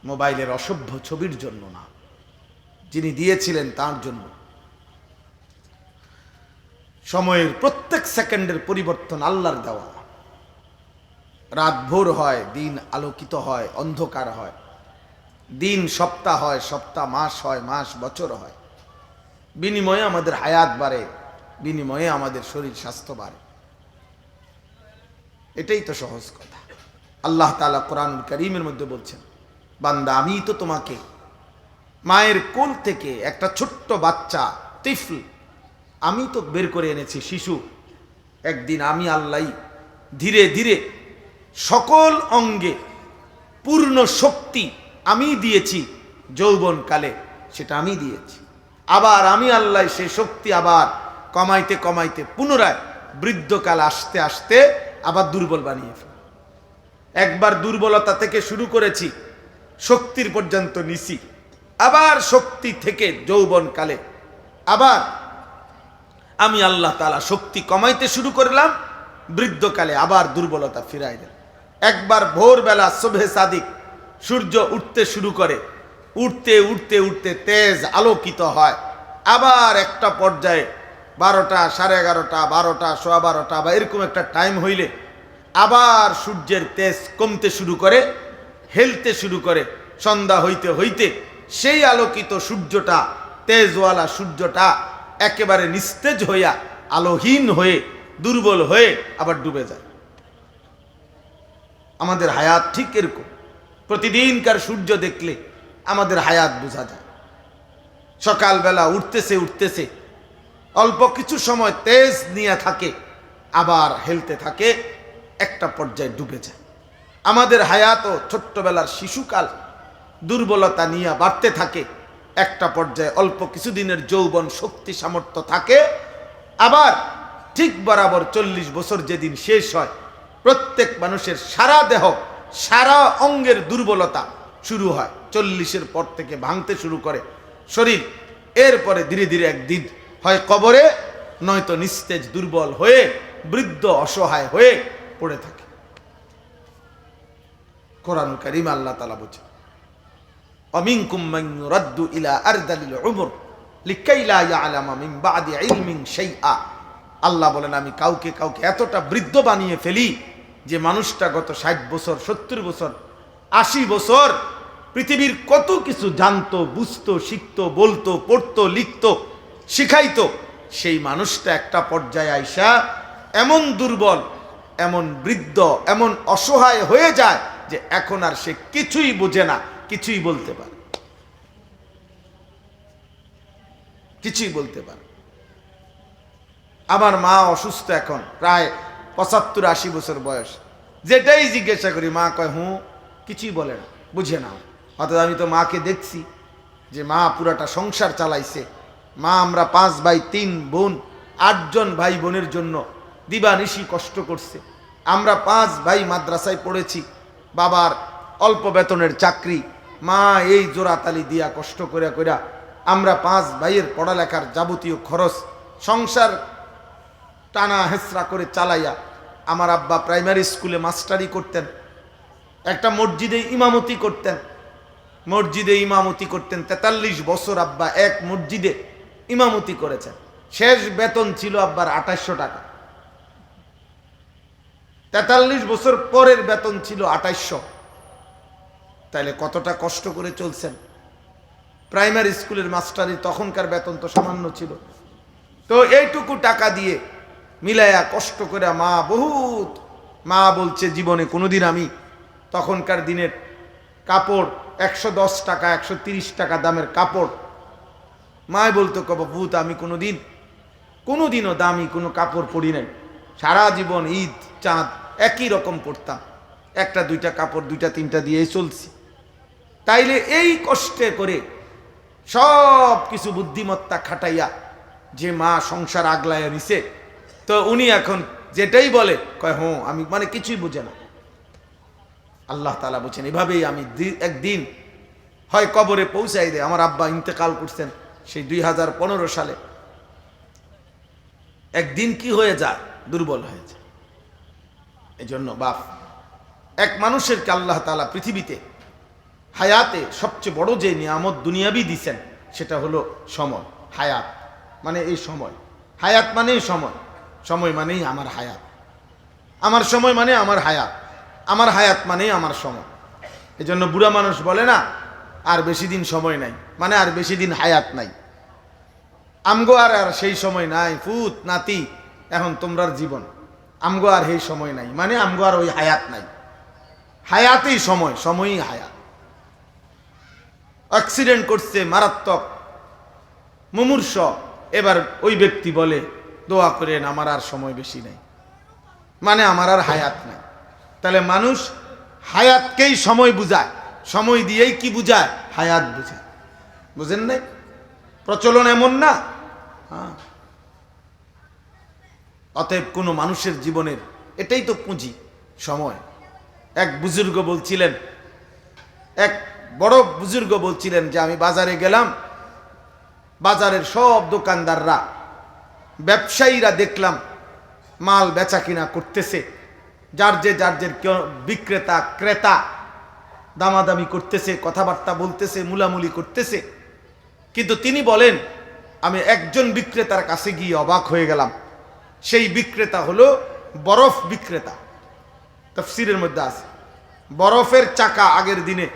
মোবাইলের অসভ্য ছবির জন্য না, যিনি দিয়েছিলেন তার জন্য। সময়ের প্রত্যেক সেকেন্ডের পরিবর্তন আল্লাহর দেওয়া। রাত ভোর হয়, দিন আলোকিত হয়, অন্ধকার হয়, দিন সপ্তাহ হয়, সপ্তাহ মাস হয়, মাস বছর হয়। বিনিময়ে আমাদের হায়াত বাড়ে, বিনিময়ে আমাদের শরীর স্বাস্থ্য বাড়ে। এটাই তো সহজ কথা। আল্লাহ তাআলা কোরআনুল কারীমের মধ্যে বলছেন, বান্দা আমি তো তোমাকে মায়ের কোল থেকে একটা ছোট্ট বাচ্চা, তিফল, আমি তো বের করে এনেছি, শিশু। একদিন আমি আল্লাহ ধীরে ধীরে সকল অঙ্গে পূর্ণ শক্তি আমি দিয়েছি, যৌবনকালে সেটা আমি দিয়েছি। আবার আমি আল্লাহ সেই শক্তি আবার কমাইতে কমাইতে পুনরায় বৃদ্ধকাল আসতে আসতে আবার দুর্বল বানিয়ে ফেলে। একবার দুর্বলতা থেকে শুরু করেছি, শক্তির পর্যন্ত নিছি, আবার শক্তি থেকে যৌবনকালে আবার আমি আল্লাহ তাআলা শক্তি কমাইতে শুরু করলাম, বৃদ্ধকালে আবার দুর্বলতা ফিরাই দেন। একবার ভোরবেলা সুবহে সাদিক সূর্য উঠতে শুরু করে, উঠতে উঠতে উঠতে তেজ আলোকিত হয়, আবার একটা পর্যায়ে 12টা, 11:30, 12টা, 12:15 বা এরকম একটা টাইম হইলে আবার সূর্যের তেজ কমতে শুরু করে, হেলতে শুরু করে। সন্ধ্যা হইতে হইতে সেই আলোকিত সূর্যটা, তেজওয়ালা সূর্যটা একেবারে নিস্তেজ হইয়া, আলোহীন হয়ে, দুর্বল হয়ে আবার ডুবে যায়। আমাদের হায়াত ঠিক এরকম। প্রতিদিনকার সূর্য দেখলে আমাদের হায়াত বোঝা যায়। সকালবেলা উঠতেছে উঠতেছে অল্প কিছু সময় তেজ নিয়ে থাকে, আবার হেলতে থাকে, একটা পর্যায়ে ডুবে যায়। আমাদের হায়াতও ছোট্টবেলার শিশুকাল দুর্বলতা নিয়ে বাড়তে থাকে, একটা পর্যায়ে অল্প কিছুদিনের যৌবন শক্তি সামর্থ্য থাকে, আবার ঠিক বরাবর 40 বছর যেদিন শেষ হয়, প্রত্যেক মানুষের সারা দেহ, সারা অঙ্গের দুর্বলতা শুরু হয়। 40-এর পর থেকে ভাঙতে শুরু করে শরীর। এরপরে ধীরে ধীরে একদিন হয় কবরে, নয়তো নিস্তেজ দুর্বল হয়ে বৃদ্ধ অসহায় হয়ে পড়ে থাকে। কোরআন কারীম আল্লাহ তাআলা বলেন, অমিনকুম মান ইউরাদ্দু ইলা আরদালিল উমর লিকাই লা ইয়ালামা মিন বাদি ইলমিন শাইআ। আল্লাহ বলেন, আমি কাউকে কাউকে এতটা বৃদ্ধ বানিয়ে ফেলি যে মানুষটা গত 60 বছর, 70 বছর, 80 বছর পৃথিবীর কত কিছু জানতো, বুঝতো, শিখতো, বলতো, পড়তো, লিখতো, শিখাইতো, সেই মানুষটা একটা পর্যায়ে আইসা এমন দুর্বল, এমন বৃদ্ধ, এমন অসহায় হয়ে যায় যে এখন আর সে কিছুই বোঝে না, কিছুই বলতে পারে, কিছুই বলতে পারে। আমার মা অসুস্থ, এখন প্রায় 75-80 বছর বয়স। যেটাই জিজ্ঞাসা করি মা কয় হুঁ, কিছুই বলে না, বুঝে না। অর্থাৎ আমি তো মাকে দেখছি যে মা পুরাটা সংসার চালাইছে। মা, আমরা 5 ভাই 3 বোন, 8 জন ভাই বোনের জন্য দিবানিশি কষ্ট করছে। আমরা 5 ভাই মাদ্রাসায় পড়েছি, বাবার অল্প বেতনের চাকরি, মা এই জোড়াতালি দিয়া কষ্ট করে আমরা 5 ভাইয়ের পড়ালেখার যাবতীয় খরচ সংসার টানা হেসরা করে চালাইয়া। আমার আব্বা প্রাইমারি স্কুলে মাস্টারি করতেন, একটা মসজিদে ইমামতি করতেন, 43 বছর আব্বা এক মসজিদে ইমামতি করেছেন। শেষ বেতন ছিল আব্বার 2800 টাকা। 43 বছর পরের বেতন ছিল 2800। তাইলে কতটা কষ্ট করে চলছেন। প্রাইমারি স্কুলের মাস্টারি তখনকার বেতন তো সামান্য ছিল। তো এইটুকু টাকা দিয়ে মিলাইয়া কষ্ট করে মা বলছে জীবনে কোনোদিন আমি তখনকার দিনের কাপড় 110 টাকা 130 টাকা দামের কাপড়, মায় বলতো ভূত আমি কোনোদিনও দামি কোনো কাপড় পরি নাই। সারা জীবন ঈদ চাঁদ একই রকম পরতাম, 1-2টা কাপড় 2-3টা দিয়ে চলছি। তাইলে এই কষ্টে করে সব কিছু বুদ্ধিমত্তা খাটাইয়া যে মা সংসার আগলাইয়া নিছে, তো উনি এখন যেটাই বলে কয় হুঁ, আমি মানে কিছুই বুঝে না। আল্লাহ তাআলা বলছেন এভাবেই আমি একদিন হয় কবরে পৌঁছাই দেয়। আমার আব্বা ইন্তেকাল করছেন সেই 2015 সালে। একদিন কি হয়ে যায়, দুর্বল হয়ে যায়। এই জন্য বাপ, এক মানুষেরকে আল্লাহ তাআলা পৃথিবীতে হায়াতে সবচেয়ে বড় যে নিয়ামত দুনিয়াবি দিছেন সেটা হলো সময়। হায়াত মানে এই সময়, হায়াত মানেই সময়, সময় মানেই আমার হায়াত, আমার সময় মানে আমার হায়াত, আমার হায়াত মানেই আমার সময়। এই জন্য বুড়া মানুষ বলে না আর বেশি দিন সময় নাই, মানে আর বেশি দিন হায়াত নাই। আমগো আর সেই সময় নাই, ফুত নাতি এখন তোমরার জীবন, আমগো আর সেই সময় নাই, মানে আমগো আর ওই হায়াত নাই। হায়াতেই সময়, সময়ই হায়াত। অ্যাক্সিডেন্ট করছে মারাত্মক, মুমূর্ষ, এবার ওই ব্যক্তি বলে দোয়া করেন আমার আর সময় বেশি নেই, মানে আমার আর হায়াত নাই। তাহলে মানুষ হায়াতকেই সময় বুঝায়, সময় দিয়েই কি বুঝায়, হায়াত বুঝায়। বুঝেন নাই? প্রচলন এমন না। হ্যাঁ, অতএব কোনো মানুষের জীবনের এটাই তো পুঁজি, সময়। এক বুজুর্গ বলছিলেন, এক বড় বুজুর্গ বলছিলেন যে আমি বাজারে গেলাম, বাজারের সব দোকানদাররা, ব্যবসায়ীরা দেখলাম মাল বেচা কিনা করতেছে, যার যে বিক্রেতা ক্রেতা দামাদামি করতেছে, কথাবার্তা বলতেছে, মুলামুলি করতেছে। কিন্তু তিনি বলেন আমি একজন বিক্রেতার কাছে গিয়ে অবাক হয়ে গেলাম। সেই বিক্রেতা হলো বরফ বিক্রেতা। তাফসীরের মধ্যে আছে বরফের চাকা আগের দিনে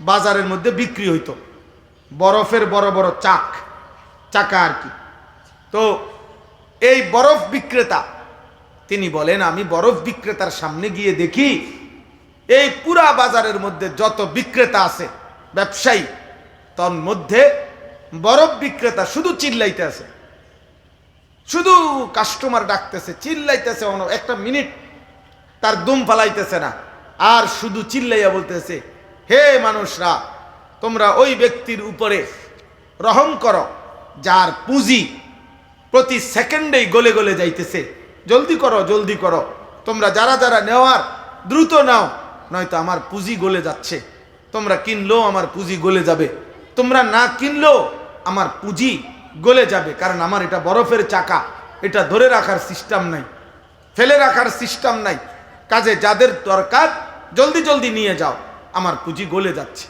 বাজারের মধ্যে বিক্রি হইতো, বরফের বড় বড় চাকা আর কি। তো এই বরফ বিক্রেতা তিনি বলেন আমি বরফ বিক্রেতার সামনে গিয়ে দেখি এই পুরা বাজারের মধ্যে যত বিক্রেতা আছে ব্যবসায়ী, তার মধ্যে বরফ বিক্রেতা শুধু চিল্লাইতে আছে, শুধু কাস্টমার ডাকতেছে, চিল্লাইতেছে, একটা মিনিট তার দুম ফালাইতেছে না, আর শুধু চিল্লাইয়া বলতেছে হে মানুষরা, তোমরা ওই ব্যক্তির উপরে রহম করো যার পুঁজি প্রতি সেকেন্ডেই গলে গলে যাইতেছে, জলদি করো জলদি করো, তোমরা যারা যারা নেওয়ার দ্রুত নাও, নয়তো আমার পুঁজি গলে যাচ্ছে, তোমরা কিনলেও আমার পুঁজি গলে যাবে, তোমরা না কিনলেও আমার পুঁজি গলে যাবে, কারণ আমার এটা বরফের চাকা, এটা ধরে রাখার সিস্টেম নাই, ফেলে রাখার সিস্টেম নাই, কাজে যাদের দরকার জলদি জলদি নিয়ে যাও, আমার পুঁজি গলে যাচ্ছে।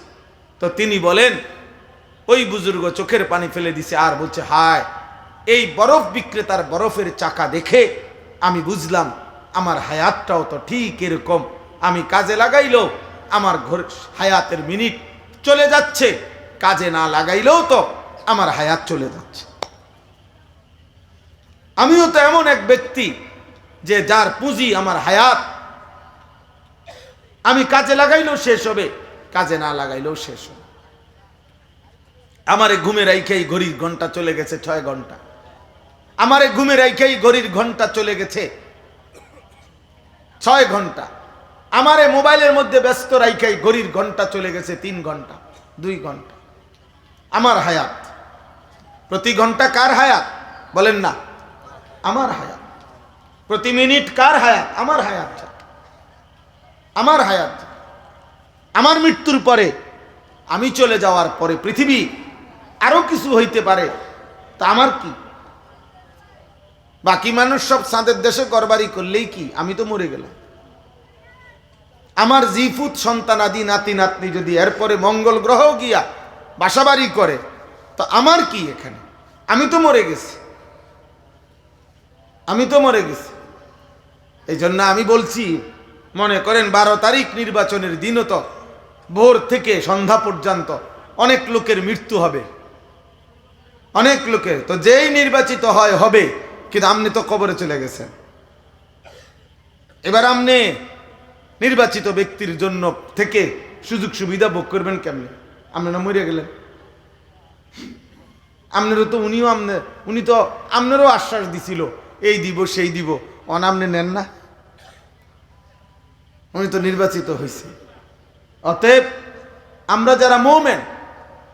তো তিনি বলেন ওই বুজুর্গ চোখের পানি ফেলে দিছে আর বলছে হায়, এই বরফ বিক্রেতার বরফের চাকা দেখে আমি বুঝলাম আমার হায়াতটাও তো ঠিক এরকম, আমি কাজে লাগাইলেও আমার হায়াতের মিনিট চলে যাচ্ছে, কাজে না লাগাইলেও তো আমার হায়াত চলে যাচ্ছে। আমিও তো এমন এক ব্যক্তি যে যার পুঁজি আমার হায়াত, আমি কাজে লাগাইলেও শেষ হবে, কাজে না লাগাইলেও শেষ হবে। আমারে ঘুমে রাইখাই ঘড়ির ঘন্টা চলে গেছে 6 ঘন্টা, আমারে ঘুমে রাইখাই ঘড়ির ঘন্টা চলে গেছে 6 ঘন্টা, আমারে মোবাইলের মধ্যে ব্যস্ত রাইখাই ঘড়ির ঘন্টা চলে গেছে 3 ঘন্টা 2 ঘন্টা। আমার হায়াত প্রতি ঘন্টা কার হায়াত বলেন না? আমার হায়াত। প্রতি মিনিট কার হায়াত? আমার হায়াত। আমার হায়াত, আমার মৃত্যুর পরে, আমি চলে যাওয়ার পরে পৃথিবী আরো কিছু হইতে পারে, তা আমার কি? বাকি মানুষ সব চাঁদের দেশে ঘরবাড়ি করলেই কি, আমি তো মরে গেলাম। আমার জিফুত সন্তানাদি নাতি নাতনি যদি এরপরে মঙ্গল গ্রহ গিয়া বাসাবাড়ি করে, তো আমার কি এখানে? আমি তো মরে গেছি, আমি তো মরে গেছি। এই জন্য আমি বলছি, মনে করেন 12 তারিখ নির্বাচনের দিনও তো ভোর থেকে সন্ধ্যা পর্যন্ত অনেক লোকের মৃত্যু হবে, অনেক লোকের। তো যেই নির্বাচিত হয় হবে, কিন্তু আপনি তো কবরে চলে গেছেন। এবার আপনি নির্বাচিত ব্যক্তির জন্য থেকে সুযোগ সুবিধা ভোগ করবেন কেমনে? আপনারা মরে গেলেন, আপনারও তো উনি তো আপনারও আশ্বাস দিছিল এই দিব সেই দিব, আপনি নেন না, উনি তো নির্বাচিত হয়েছে। অতএব আমরা যারা মুমিন,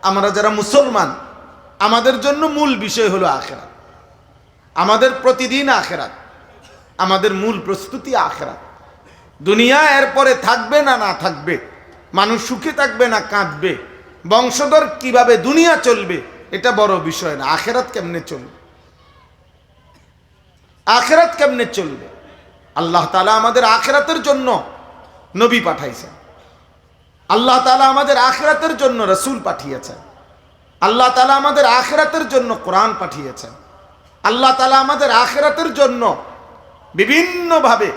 আমরা যারা মুসলমান, আমাদের জন্য মূল বিষয় হলো আখিরাত। আমাদের প্রতিদিন আখিরাত, আমাদের মূল প্রস্তুতি আখিরাত। দুনিয়া এরপরে থাকবে না না থাকবে, মানুষ সুখে থাকবে না কাঁদবে, বংশধর কিভাবে দুনিয়া চলবে এটা বড় বিষয় না, আখিরাত কেমনে চলবে, আখিরাত কেমনে চলবে। আল্লাহ তাআলা আমাদের আখিরাতের জন্য নবী পাঠাইছেন, আল্লাহ তাআলা আমাদের আখিরাতের জন্য রাসূল পাঠিয়েছেন, আল্লাহ তাআলা আমাদের আখিরাতের জন্য কোরআন পাঠিয়েছেন, আল্লাহ তাআলা আমাদের আখিরাতের জন্য বিভিন্নভাবে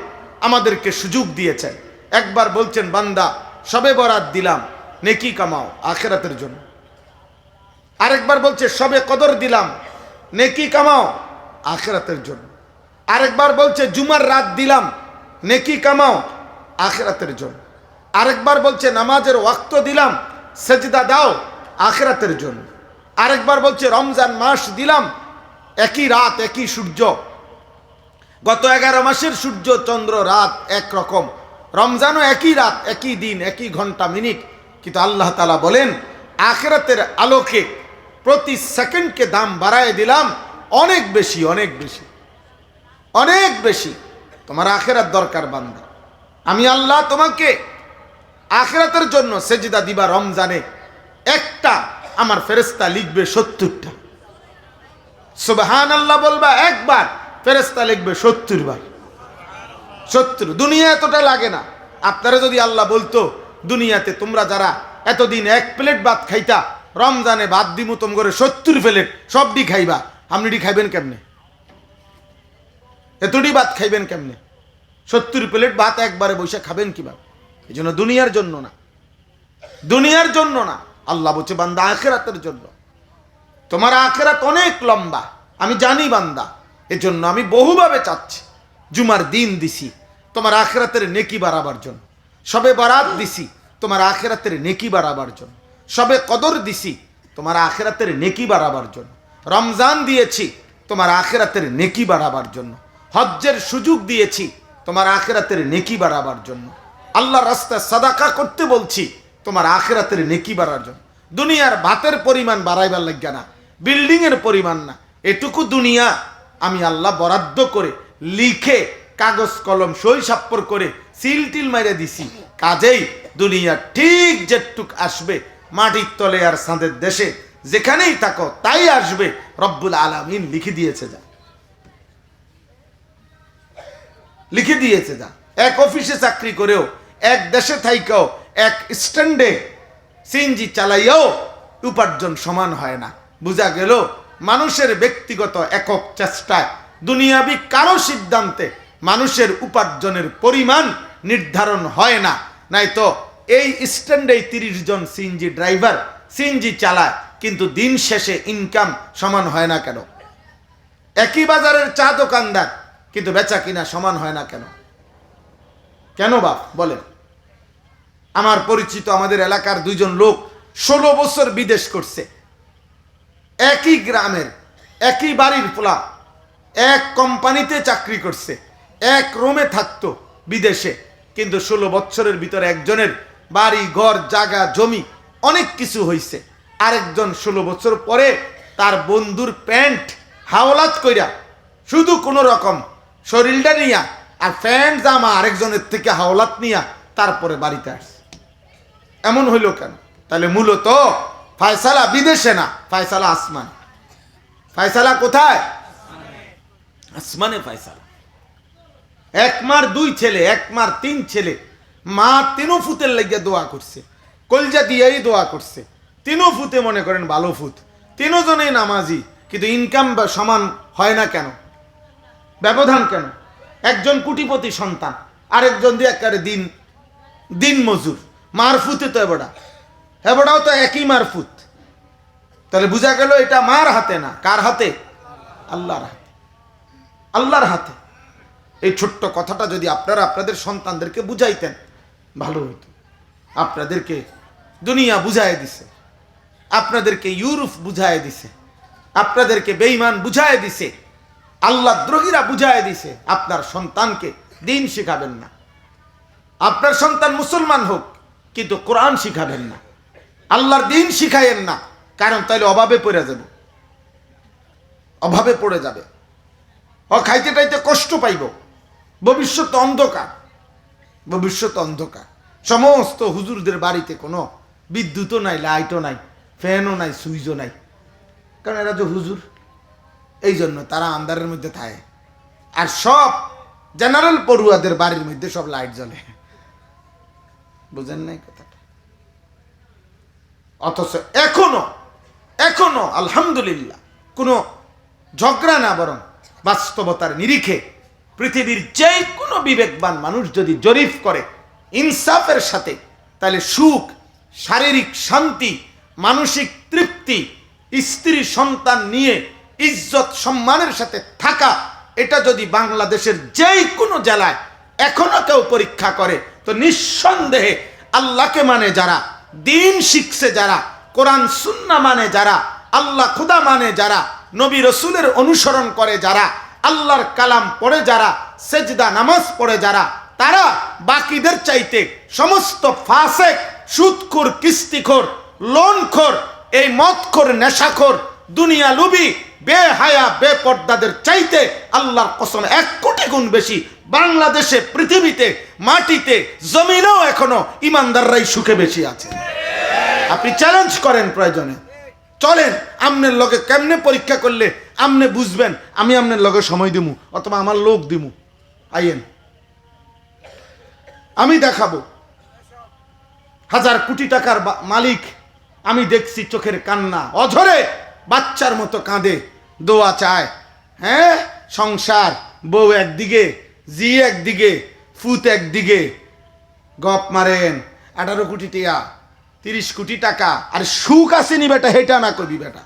আমাদেরকে সুযোগ দিয়েছেন। একবার বলছেন বান্দা সবে বরাত দিলাম নেকি কামাও আখিরাতের জন্য, আরেকবার বলছে সবে কদর দিলাম নেকি কামাও আখিরাতের জন্য, আরেকবার বলছে জুমার রাত দিলাম নেকি কামাও আখিরাতের জন্য, আরেকবার বলছে নামাজের ওয়াক্ত দিলাম সেজদা দাও আখিরাতের জন্য, আরেকবার বলছে রমজান মাস দিলাম একই রাত একই সূর্য, গত 11 মাসের সূর্য চন্দ্র রাত একরকম, রমজানও একই রাত একই দিন একই ঘন্টা মিনিট, কিন্তু আল্লাহ তাআলা বলেন আখিরাতের আলোকে প্রতি সেকেন্ডকে দাম বাড়ায় দিলাম অনেক বেশি অনেক বেশি অনেক বেশি। তোমার আখিরাত দরকার বান্দা। আমি আল্লাহ তোমাকে আখিরাতের জন্য সেজদা দিবা রমজানে, একটা আমার ফেরেশতা লিখবে 70টা। সুবহানাল্লাহ বলবা একবার, ফেরেশতা লিখবে 70 বার। 70। দুনিয়া এতটা লাগে না। আপনারা যদি আল্লাহ বলতো দুনিয়াতে তোমরা যারা এতদিন 1 প্লেট ভাত খাইতা, রমজানে ভাত দিমু তোম করে 70 প্লেট, সবডি খাইবা, আপনি খাইবেন কেমনে? এতটি ভাত খাইবেন কেমনে? 70 প্লেট ভাত একবারে বসে খাবেন কিভাবে? এই জন্য দুনিয়ার জন্য না, দুনিয়ার জন্য না। আল্লাহ বলছে বান্দা আখিরাতের জন্য। তোমার আখিরাত অনেক লম্বা, আমি জানি বান্দা। এজন্য আমি বহুভাবে চাচ্ছি। জুমার দিন দিছি তোমার আখিরাতের নেকি বাড়াবার জন্য, সবে বরাত দিছি তোমার আখিরাতের নেকি বাড়াবার জন্য, সবে কদর দিছি তোমার আখিরাতের নেকি বাড়াবার জন্য, রমজান দিয়েছি তোমার আখিরাতের নেকি বাড়াবার জন্য, হজ্জের সুযোগ দিয়েছি তোমার আখিরাতের নেকি বাড়াবার জন্য, আল্লাহর রাস্তায় সাদাকা করতে বলছি তোমার আখিরাতের নেকি বাড়ার জন্য। দুনিয়ার ভাতের পরিমাণ বাড়াইবার লাগবে না, বিল্ডিং এর পরিমাণ না। এটুকু দুনিয়া আমি আল্লাহ বরাদ্দ করে লিখে কাগজ কলম সই স্বাক্ষর করে সিল টিল মাইরে দিছি। কাজেই দুনিয়া ঠিক যেটুক আসবে, মাটির তলে আর চাঁদের দেশে যেখানেই থাকো তাই আসবে। রব্বুল আলামিন লিখে দিয়েছে, যা লিখে দিয়েছে। যা এক অফিসে চাকরি করেও, এক দেশে থাইকাও, এক স্ট্যান্ডে সিএনজি চালাইয়াও উপার্জন সমান হয় না। বুঝা গেল মানুষের ব্যক্তিগত একক চেষ্টায়, দুনিয়াবি কারো সিদ্ধান্তে মানুষের উপার্জনের পরিমাণ নির্ধারণ হয় না। নাই তো এই স্ট্যান্ডে 30 জন সিএনজি ড্রাইভার সিএনজি চালায়, কিন্তু দিন শেষে ইনকাম সমান হয় না কেন? একই বাজারের চা দোকানদার, কিন্তু বেচা কিনা সমান হয় না কেন? কেন বাপ বলেন? আমার পরিচিত আমাদের এলাকার 2 জন লোক 16 বছর বিদেশ করছে। একই গ্রামের একই বাড়ির পোলা, এক কোম্পানিতে চাকরি করছে, এক রুমে থাকতো বিদেশে, কিন্তু 16 বছরের ভিতরে একজনের বাড়ি ঘর জায়গা জমি অনেক কিছু হয়েছে। আরেকজন 16 বছর পরে তার বন্ধুর প্যান্ট হাওলাত কইরা, শুধু কোনো রকম শরীরটা নিয়া আর প্যান্ট জামা আরেকজনের থেকে হাওলাত নিয়া তারপরে বাড়িতে আসছে। এমন হইল কেন? তাহলে মূলত ফয়সালা বিদেশে না, ফয়সালা আসমানে। ফয়সালা কোথায়? আসমানে ফয়সালা। 1 মার 2 ছেলে, 1 মার 3 ছেলে, মা 3 ফুতের লাগিয়া দোয়া করছে, কলজা দিয়েই দোয়া করছে। 3 ফুতে মনে করেন ভালো ফুত, 3 জনেই নামাজি, কিন্তু ইনকাম সমান হয় না কেন? ব্যবধান কেন? একজন কোটিপতি সন্তান, আরেকজন দিয়ে একেবারে দিন মজুর। মারফুতে তো এবড়াও তো একই মারফুত। তাহলে বোঝা গেল এটা মার হাতে না, কার হাতে? আল্লাহর হাতে। আল্লাহর হাতে। এই ছোট্ট কথাটা যদি আপনারা আপনাদের সন্তানদেরকে বুঝাইতেন ভালো হতো। আপনাদেরকে দুনিয়া বুঝায় দিছে, আপনাদেরকে ইউরোপ বুঝায় দিছে, আপনাদেরকে বেঈমান বুঝায় দিছে, আল্লাহ দ্রোহীরা বুঝায় দিছে। আপনার সন্তানকে দিন শিখাবেন না। আপনার সন্তান মুসলমান হোক, কিন্তু কোরআন শিখাবেন না, আল্লাহর দিন শিখায়েন না। কারণ তাইলে অভাবে পড়ে যাবে, অভাবে পড়ে যাবে, ও খাইতে টাইতে কষ্ট পাইব। ভবিষ্যৎ অন্ধকার, ভবিষ্যৎ অন্ধকার। সমস্ত হুজুরদের বাড়িতে কোনো বিদ্যুৎও নাই, লাইটও নাই, ফ্যানও নাই, সুইচও নাই। কারণ এরা তো হুজুর, এই জন্য তারা আন্ধারের মধ্যে থাকে। আর সব জেনারেল পড়ুয়াদের বাড়ির মধ্যে সব লাইট জ্বলে। বুঝেন নাই কথাটা? অথচ এখনো আলহামদুলিল্লাহ কোনো ঝগড়া না, বরং বাস্তবতার নিরিখে পৃথিবীর যে কোনো বিবেকবান মানুষ যদি জরিপ করে ইনসাফের সাথে, তাহলে সুখ, শারীরিক শান্তি, মানসিক তৃপ্তি, স্ত্রী সন্তান নিয়ে ইজ্জত সম্মানের সাথে থাকা, এটা যদি বাংলাদেশের যে কোনো জেলায় এখনো কেউ পরীক্ষা করে, তো নিঃসন্দেহে আল্লাহকে মানে যারা, দিন শিখছে যারা, কোরআন সুন্নাহ মানে যারা, আল্লাহ খুদা মানে যারা, নবী রসুলের অনুসরণ করে যারা, আল্লাহর কালাম পড়ে যারা, সেজদা নামাজ পড়ে যারা, তারা বাকিদের চাইতে সমস্ত ফাসেক, সুদখোর, কিস্তিখোর, লোনখোর, এই মদখোর, নেশাখোর, দুনিয়া লুবি, বেহায়া বেপর্দাদের চাইতে আল্লাহর কসম 1 কোটি গুণ বেশি বাংলাদেশে, পৃথিবীতে, মাটিতে, জমিনেও এখনো ইমানদাররাই সুখে বেশি আছে। আপনি চ্যালেঞ্জ করেন, প্রয়োজনে চলেন, আমনের লগে কেমনে পরীক্ষা করলে আমনে বুঝবেন, আমি আমনের লগে সময় দিমু অথবা আমার লোক দিমু, আইয়েন আমি দেখাবো। 1000 কোটি টাকার মালিক আমি দেখছি, চোখের কান্না অঝরে বাচ্চার মতো কাঁদে, দোয়া চায়। হ্যাঁ, সংসার, বউ একদিকে, জি একদিকে, ফুত একদিকে, গপ মারেন 18 কোটি টাকা, 30 কোটি টাকা, আর সুখ আসেনি বেটা, হেটা না কবি বেটা,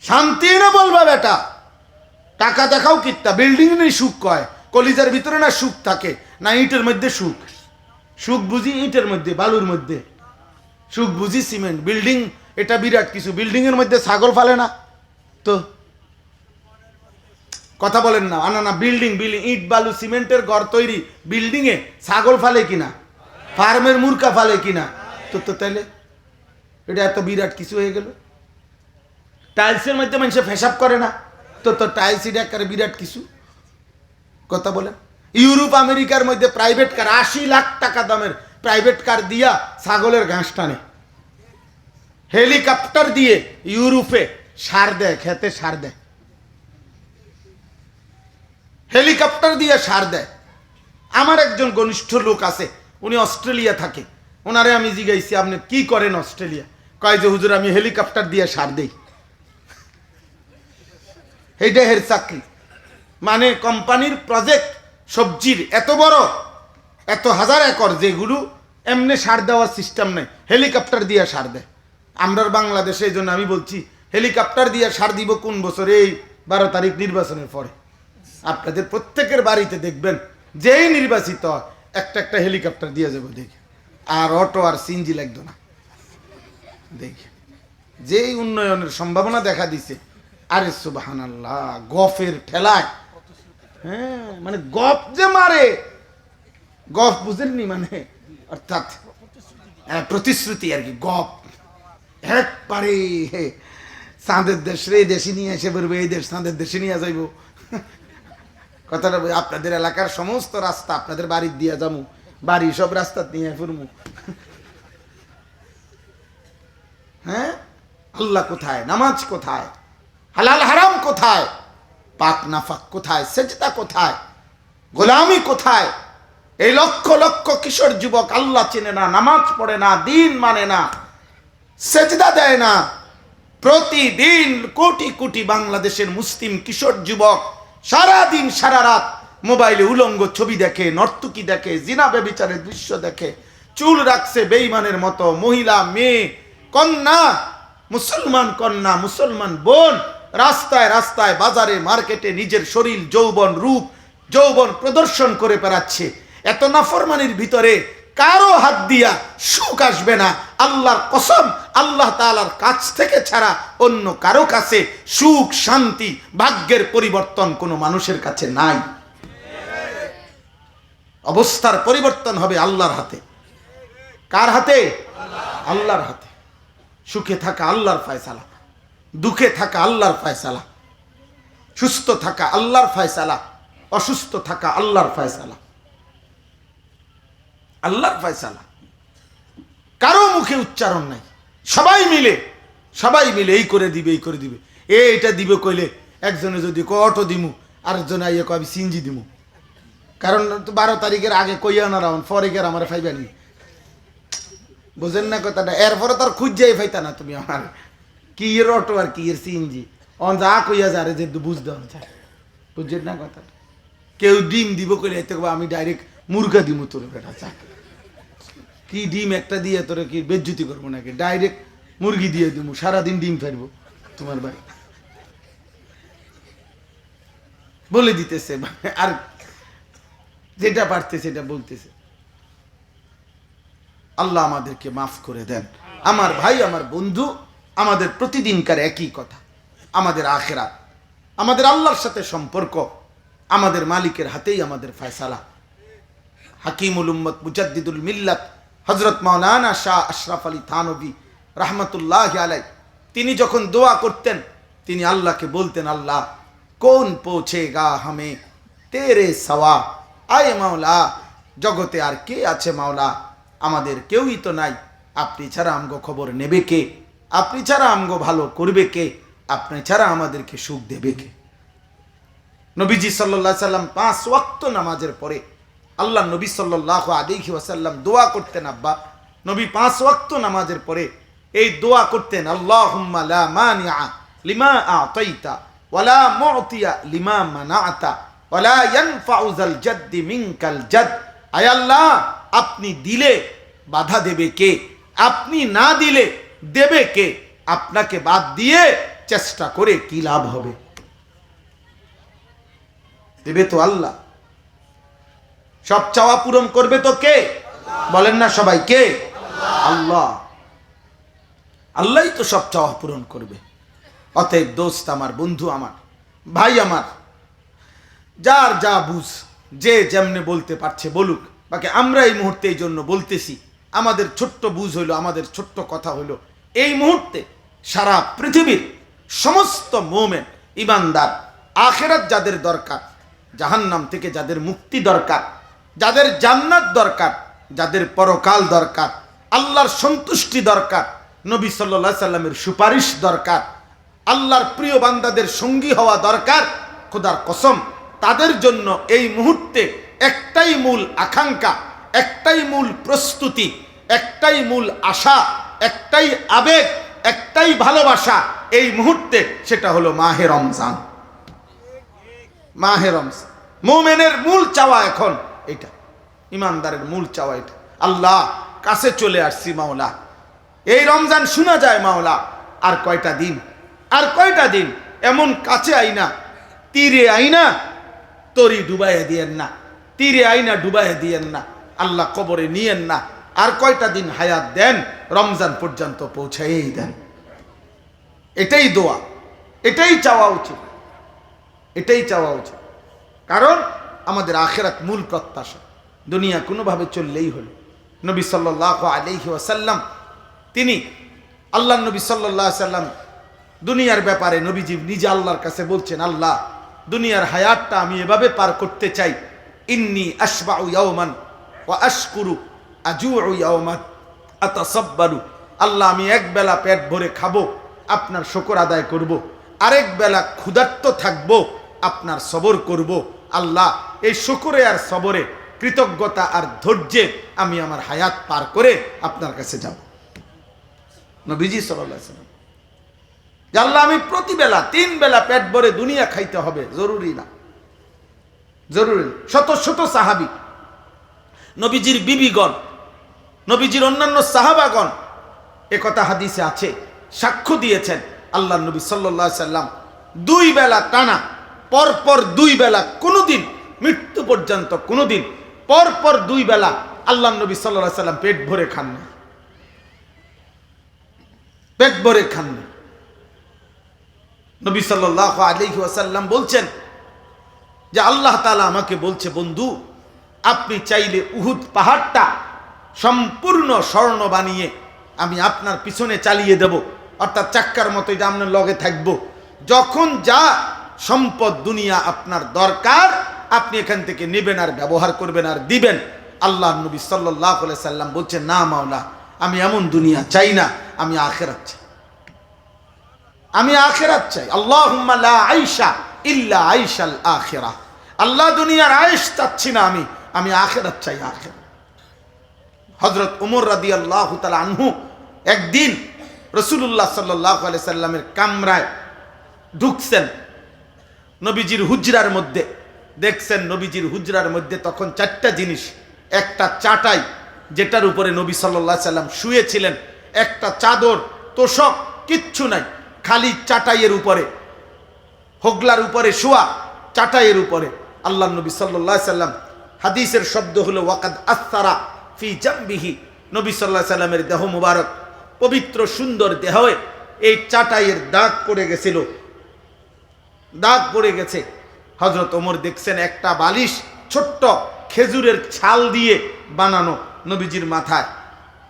শান্তি না বলবা বেটা, টাকা দেখাও কিত্তা, বিল্ডিং নেই সুখ কয়, কলিজার ভিতরে না সুখ থাকে, না ইটের মধ্যে সুখ, সুখ বুঝি ইটের মধ্যে, বালুর মধ্যে, সুখ বুঝি সিমেন্ট, বিল্ডিং এটা বিরাট কিছু, বিল্ডিং এর মধ্যে ছাগল ফালে না তো, কথা বলেন না, আনা না, বিল্ডিং বিল্ডিং ইট বালু সিমেন্টের ঘর তৈরি, বিল্ডিং এ ছাগল ফালে কিনা, ফার্মের মুরগা ফালে কিনা, তো তো তাইলে এটা এত বিরাট কিছু হয়ে গেল। টাইলসের মধ্যে মানুষে ফেসাব করে না, তো তো টাইলস এটা একটা বিরাট কিছু, কথা বলেন। ইউরোপ আমেরিকার মধ্যে প্রাইভেট কার, 80 লাখ টাকা দামের প্রাইভেট কার দিয়া ছাগলের ঘাস টানে, হেলিকপ্টার দিয়ে ইউরোপে সার দেয়, খেতে সার দেয়, হেলিকপ্টার দিয়ে সার দেয়। আমার একজন ঘনিষ্ঠ লোক আছে, উনি অস্ট্রেলিয়া থাকে, ওনারে আমি জিজ্ঞাসি আপনি কি করেন অস্ট্রেলিয়া, কয় যে হুজুর আমি হেলিকপ্টার দিয়ে সার দেই, এইটা হের চাকরি। মানে কোম্পানির প্রজেক্ট, সবজির এত বড়, এত 1000 একর, যেগুলো এমনি সার দেওয়ার সিস্টেম নেই, হেলিকপ্টার দিয়ে সার দেয়। আমরা বাংলাদেশে, এই জন্য আমি বলছি হেলিকপ্টার দিয়ে সার দিব কোন বছর, এই 12 তারিখ নির্বাচনের পরে আপনাদের প্রত্যেকের বাড়িতে দেখবেন, যেই নির্বাচিত হয় একটা একটা হেলিকপ্টার দিয়ে যাবো, দেখে আর অটো আর সিএনজি লাগতো না, দেখে যেই উন্নয়নের সম্ভাবনা দেখা দিছে। আরে সুবহানাল্লাহ, গফের ঠেলায়, হ্যাঁ মানে গপ যে মারে, গপ বুঝেননি, মানে অর্থাৎ প্রতিশ্রুতি আর কি, গপ একবারে চাঁদের দেশ রে, দেশে নিয়ে এসে বলবো, এই দেশ চাঁদের দেশে নিয়ে যাইব, কথাটা আপনাদের এলাকার সমস্ত রাস্তা আপনাদের বাড়ির দিয়ে যাবো, বাড়ি সব রাস্তা নিয়ে ফুরমু। হ্যাঁ, আল্লাহ কোথায়, নামাজ কোথায়, হালাল হারাম কোথায়, পাক নাফাক কোথায়, সেজদা কোথায়, গোলামি কোথায়? এই লক্ষ লক্ষ কিশোর যুবক আল্লাহ চেনে না, নামাজ পড়ে না, দিন মানে না, সেজদা দেয় না। প্রতিদিন কোটি কোটি বাংলাদেশের মুসলিম কিশোর যুবক সারা দিন সারা রাত মোবাইলে উলঙ্গ ছবি দেখে, নর্তকী দেখে, জিনা ব্যভিচারের দৃশ্য দেখে, চুল রাখছে বেঈমানের মতো, মহিলা, মেয়ে, কন্যা, মুসলমান কন্যা, মুসলমান বোন রাস্তায় রাস্তায়, বাজারে, মার্কেটে নিজের শরীর, যৌবন, রূপ যৌবন প্রদর্শন করে বেড়াচ্ছে। এত নাফরমানির ভিতরে কারো হাত দিয়া সুখ আসবে না, আল্লাহর কসম, আল্লাহ তাআলার কাছ থেকে ছাড়া অন্য কারো কাছে সুখ, শান্তি, ভাগ্যের পরিবর্তন কোনো মানুষের কাছে নাই। অবস্থার পরিবর্তন হবে আল্লাহর হাতে। কার হাতে? আল্লাহর হাতে। সুখে থাকা আল্লাহর ফয়সালা, দুঃখে থাকা আল্লাহর ফয়সালা, সুস্থ থাকা আল্লাহর ফয়সালা, অসুস্থ থাকা আল্লাহর ফয়সালা, আল্লাহর ফয়সালা। কারো মুখে উচ্চারণ নাই, সবাই মিলে এই করে দিবে, এই করে দিবে, এইটা দিবে কইলে একজনে যদি অটো দিমু, আরেকজনে আইয়ে কবি সিনজি দিমু, কারণ 12 তারিখের আগে কইয়া না রাউন পরে গের আমার ফাইবানি, বুঝেন না কথাটা? এরপরে তার খুঁজাই ফাইতা না তুমি আমার, কি এর অটো আর কি এর সিএনজি, অন যা কইয়া যারে যে বুঝতে চায়, বুঝছেন না কথাটা? কেউ ডিম দিব কইলে আমি ডাইরেক্ট মুরগা দিমু তোর বেটা, চা কি ডিম একটা দিয়ে তোরে কি বেজ্জুতি করবো নাকি, ডাইরেক্ট মুরগি দিয়ে দিমু, সারাদিন ডিম ফেলবো তোমার ভাই, বলে দিতেছে, আর যেটা পারতেছে সেটা বলতেছে। আল্লাহ আমাদেরকে মাফ করে দেন। আমার ভাই, আমার বন্ধু, আমাদের প্রতিদিনকার একই কথা, আমাদের আখিরাত, আমাদের আল্লাহর সাথে সম্পর্ক, আমাদের মালিকের হাতেই আমাদের ফয়সালা। হাকিমুল উম্মত, মুজাদ্দিদুল মিল্লাত হযরত মাওলানা শাহ আশরাফ আলী থানভী রাহমাতুল্লাহি আলাইহি তিনি যখন দোয়া করতেন তিনি আল্লাহকে বলতেন, আল্লাহ কোন পৌঁছেগা হামে তেরে সওয়া, আয় মাওলা জগতে আর কে আছে মাওলা, আমাদের কেউই তো নাই, আপনি ছাড়া আমগো খবর নেবে কে, আপনি ছাড়া আমগো ভালো করবে কে, আপনি ছাড়া আমাদেরকে সুখ দেবে কে। নবীজি সাল্লাল্লাহু আলাইহি ওয়াসাল্লাম 5 ওয়াক্ত নামাজের পরে আল্লাহ নবী সাল্লাল্লাহু আলাইহি ওয়াসাল্লাম দোয়া করতেন। আব্বা নবী 5 ওয়াক্ত নামাজের পরে এই দোয়া করতেন, আল্লাহুম্মা লা মানিআ লিমা আ'তাইতা ওয়ালা মু'তিয়া লিমা মানা'তা ওয়ালা ইয়ানফা'ু যাল জাদ্দি মিনকাল জাদ। আয় আল্লাহ, আপনি দিলে বাধা দেবে কে, আপনি না দিলে দেবে কে, আপনাকে বাদ দিয়ে চেষ্টা করে কি লাভ হবে, দেবে তো আল্লাহ, সব চাওয়া পূরণ করবে তো কে, বলেন না সবাই কে, আল্লাহ। আল্লাহই তো সব চাওয়া পূরণ করবে। অতএব দোস্ত আমার, বন্ধু আমার, ভাই আমার, যার যা বুঝ, যে যেমনে বলতে পারছে বলুক, বাকি আমরা এই মুহূর্তে এই জন্য বলতেছি, আমাদের ছোট্ট বুঝ হইলো, আমাদের ছোট্ট কথা হইলো, এই মুহূর্তে সারা পৃথিবীর সমস্ত মুমিন ঈমানদার, আখিরাত যাদের দরকার, জাহান্নাম থেকে যাদের মুক্তি দরকার, যাদের জান্নাত দরকার, যাদের পরকাল দরকার, আল্লাহর সন্তুষ্টি দরকার, নবী সাল্লাল্লাহু আলাইহি সাল্লামের সুপারিশ দরকার, আল্লাহর প্রিয় বান্দাদের সঙ্গী হওয়া দরকার, খোদার কসম তাদের জন্য এই মুহূর্তে একটাই মূল আকাঙ্ক্ষা, একটাই মূল প্রস্তুতি, একটাই মূল আশা, একটাই আবেগ, একটাই ভালোবাসা এই মুহূর্তে, সেটা হলো মাহে রমজান। মাহে রমজান মুমিনের মূল চাওয়া এখন এটা, ইমানদারের মূল চাওয়া এটা, আল্লাহ কাছে চলে আসছি মাওলা, এই রমজান শোনা যায় মাওলা আর কয়টা দিন, আর কয়টা দিন, এমন কাছে আইনা, তীরে আইনা তরি ডুবাইয়া দিয়েন না, তীরে আইনা ডুবাইয়া দিয়েন না, আল্লাহ কবরে নিয়েন না, আর কয়টা দিন হায়াত দেন, রমজান পর্যন্ত পৌঁছাই দেন। এটাই দোয়া, এটাই চাওয়া উচিত, এটাই চাওয়া উচিত। কারণ আমাদের আখিরাত মূল প্রত্যাশা, দুনিয়া কোনোভাবে চললেই হলো। নবী সাল্লাল্লাহু আলাইহি ওয়াসাল্লাম তিনি, আল্লাহ নবী সাল্লাল্লাহু আলাইহি ওয়াসাল্লাম দুনিয়ার ব্যাপারে নবীজি নিজে আল্লাহর কাছে বলছেন, আল্লাহ দুনিয়ার হায়াতটা আমি এভাবে পার করতে চাই, ইন্নী আশবাউ ইয়াওমান ওয়া আশকুরু আজুউ ইয়াওমান আতাসাব্বারু, আল্লাহ আমি এক বেলা পেট ভরে খাবো, আপনার শুকর আদায় করব, আরেক বেলা ক্ষুধার্ত থাকবো, আপনার সবর করব। আল্লাহ এই শুকরে আর সবরে, কৃতজ্ঞতা আর ধৈর্যে আমি আমার হায়াত পার করে আপনার কাছে যাব। নবীজি সাল্লাল্লাহু আলাইহি ওয়াসাল্লাম, আল্লাহ আমি প্রতিবেলা 3 বেলা পেট ভরে দুনিয়া খাইতে হবে, জরুরি না, জরুরি। শত শত সাহাবী, নবীজির বিবিগণ, নবীজির অন্যান্য সাহাবাগণ একথা হাদিসে আছে, সাক্ষ্য দিয়েছেন, আল্লাহ নবী সাল্লাল্লাহু আলাইহি ওয়াসাল্লাম 2 বেলা টানা, পরপর 2 বেলা, কোনোদিন মৃত্যু পর্যন্ত কোনোদিন পরপর 2 বেলা আল্লাহ নবী সাল্লাল্লাহু আলাইহি ওয়াসাল্লাম পেট ভরে খান না, পেট ভরে খান না। নবী সাল্লাল্লাহু আলাইহি ওয়াসাল্লাম বলছেন যে আল্লাহ তাআলা আমাকে বলছে, বন্ধু আপনি চাইলে উহুদ পাহাড়টা সম্পূর্ণ স্বর্ণ বানিয়ে আমি আপনার পিছনে চালিয়ে দেব, অর্থাৎ চাক্কার মতো এটা আপনার লগে থাকবো, যখন যা সম্পদ দুনিয়া আপনার দরকার আপনি এখান থেকে নেবেন আর ব্যবহার করবেন আর দিবেন। আল্লাহ নবী সাল্লাল্লাহু আলাইহি সাল্লাম বলছেন, না মাওলা, আমি এমন দুনিয়া চাই না, আমি আখিরাত চাই, আমি আখিরাত চাই। আল্লাহুম্মা লা আইশা ইল্লা আইশাল আখিরাহ, আল্লাহ দুনিয়ার আয়েশ চাচ্ছি না, আমি আখিরাত চাই, আখিরাত। হযরত ওমর রাদিয়াল্লাহু তাআলা আনহু একদিন রাসূলুল্লাহ সাল্লাল্লাহু আলাইহি সাল্লামের কামরায় ঢুকছেন, নবীজির হুজরার মধ্যে দেখছেন, নবীজির হুজরার মধ্যে তখন 4টা জিনিস, একটা চাটাই যেটার উপরে নবী সাল্লাল্লাহু আলাইহি সাল্লাম শুয়েছিলেন, একটা চাদর, তোশক, কিচ্ছু নাই, খালি চাটাইয়ের উপরে, হোগলার উপরে শোয়া, চাটাইয়ের উপরে আল্লাহ নবী সাল্লাল্লাহু আলাইহি সাল্লাম, হাদিসের শব্দ হলো ওয়াকাদ আসারা ফি জামবিহি, নবী সাল্লাল্লাহু আলাইহি সাল্লামের দেহ মুবারক, পবিত্র সুন্দর দেহে এই চাটাইয়ের দাগ পড়ে গেছিল, দাগ পড়ে গেছে। হযরত ওমর দেখছেন একটা বালিশ ছোট্ট খেজুরের ছাল দিয়ে বানানো নবীজির মাথায়,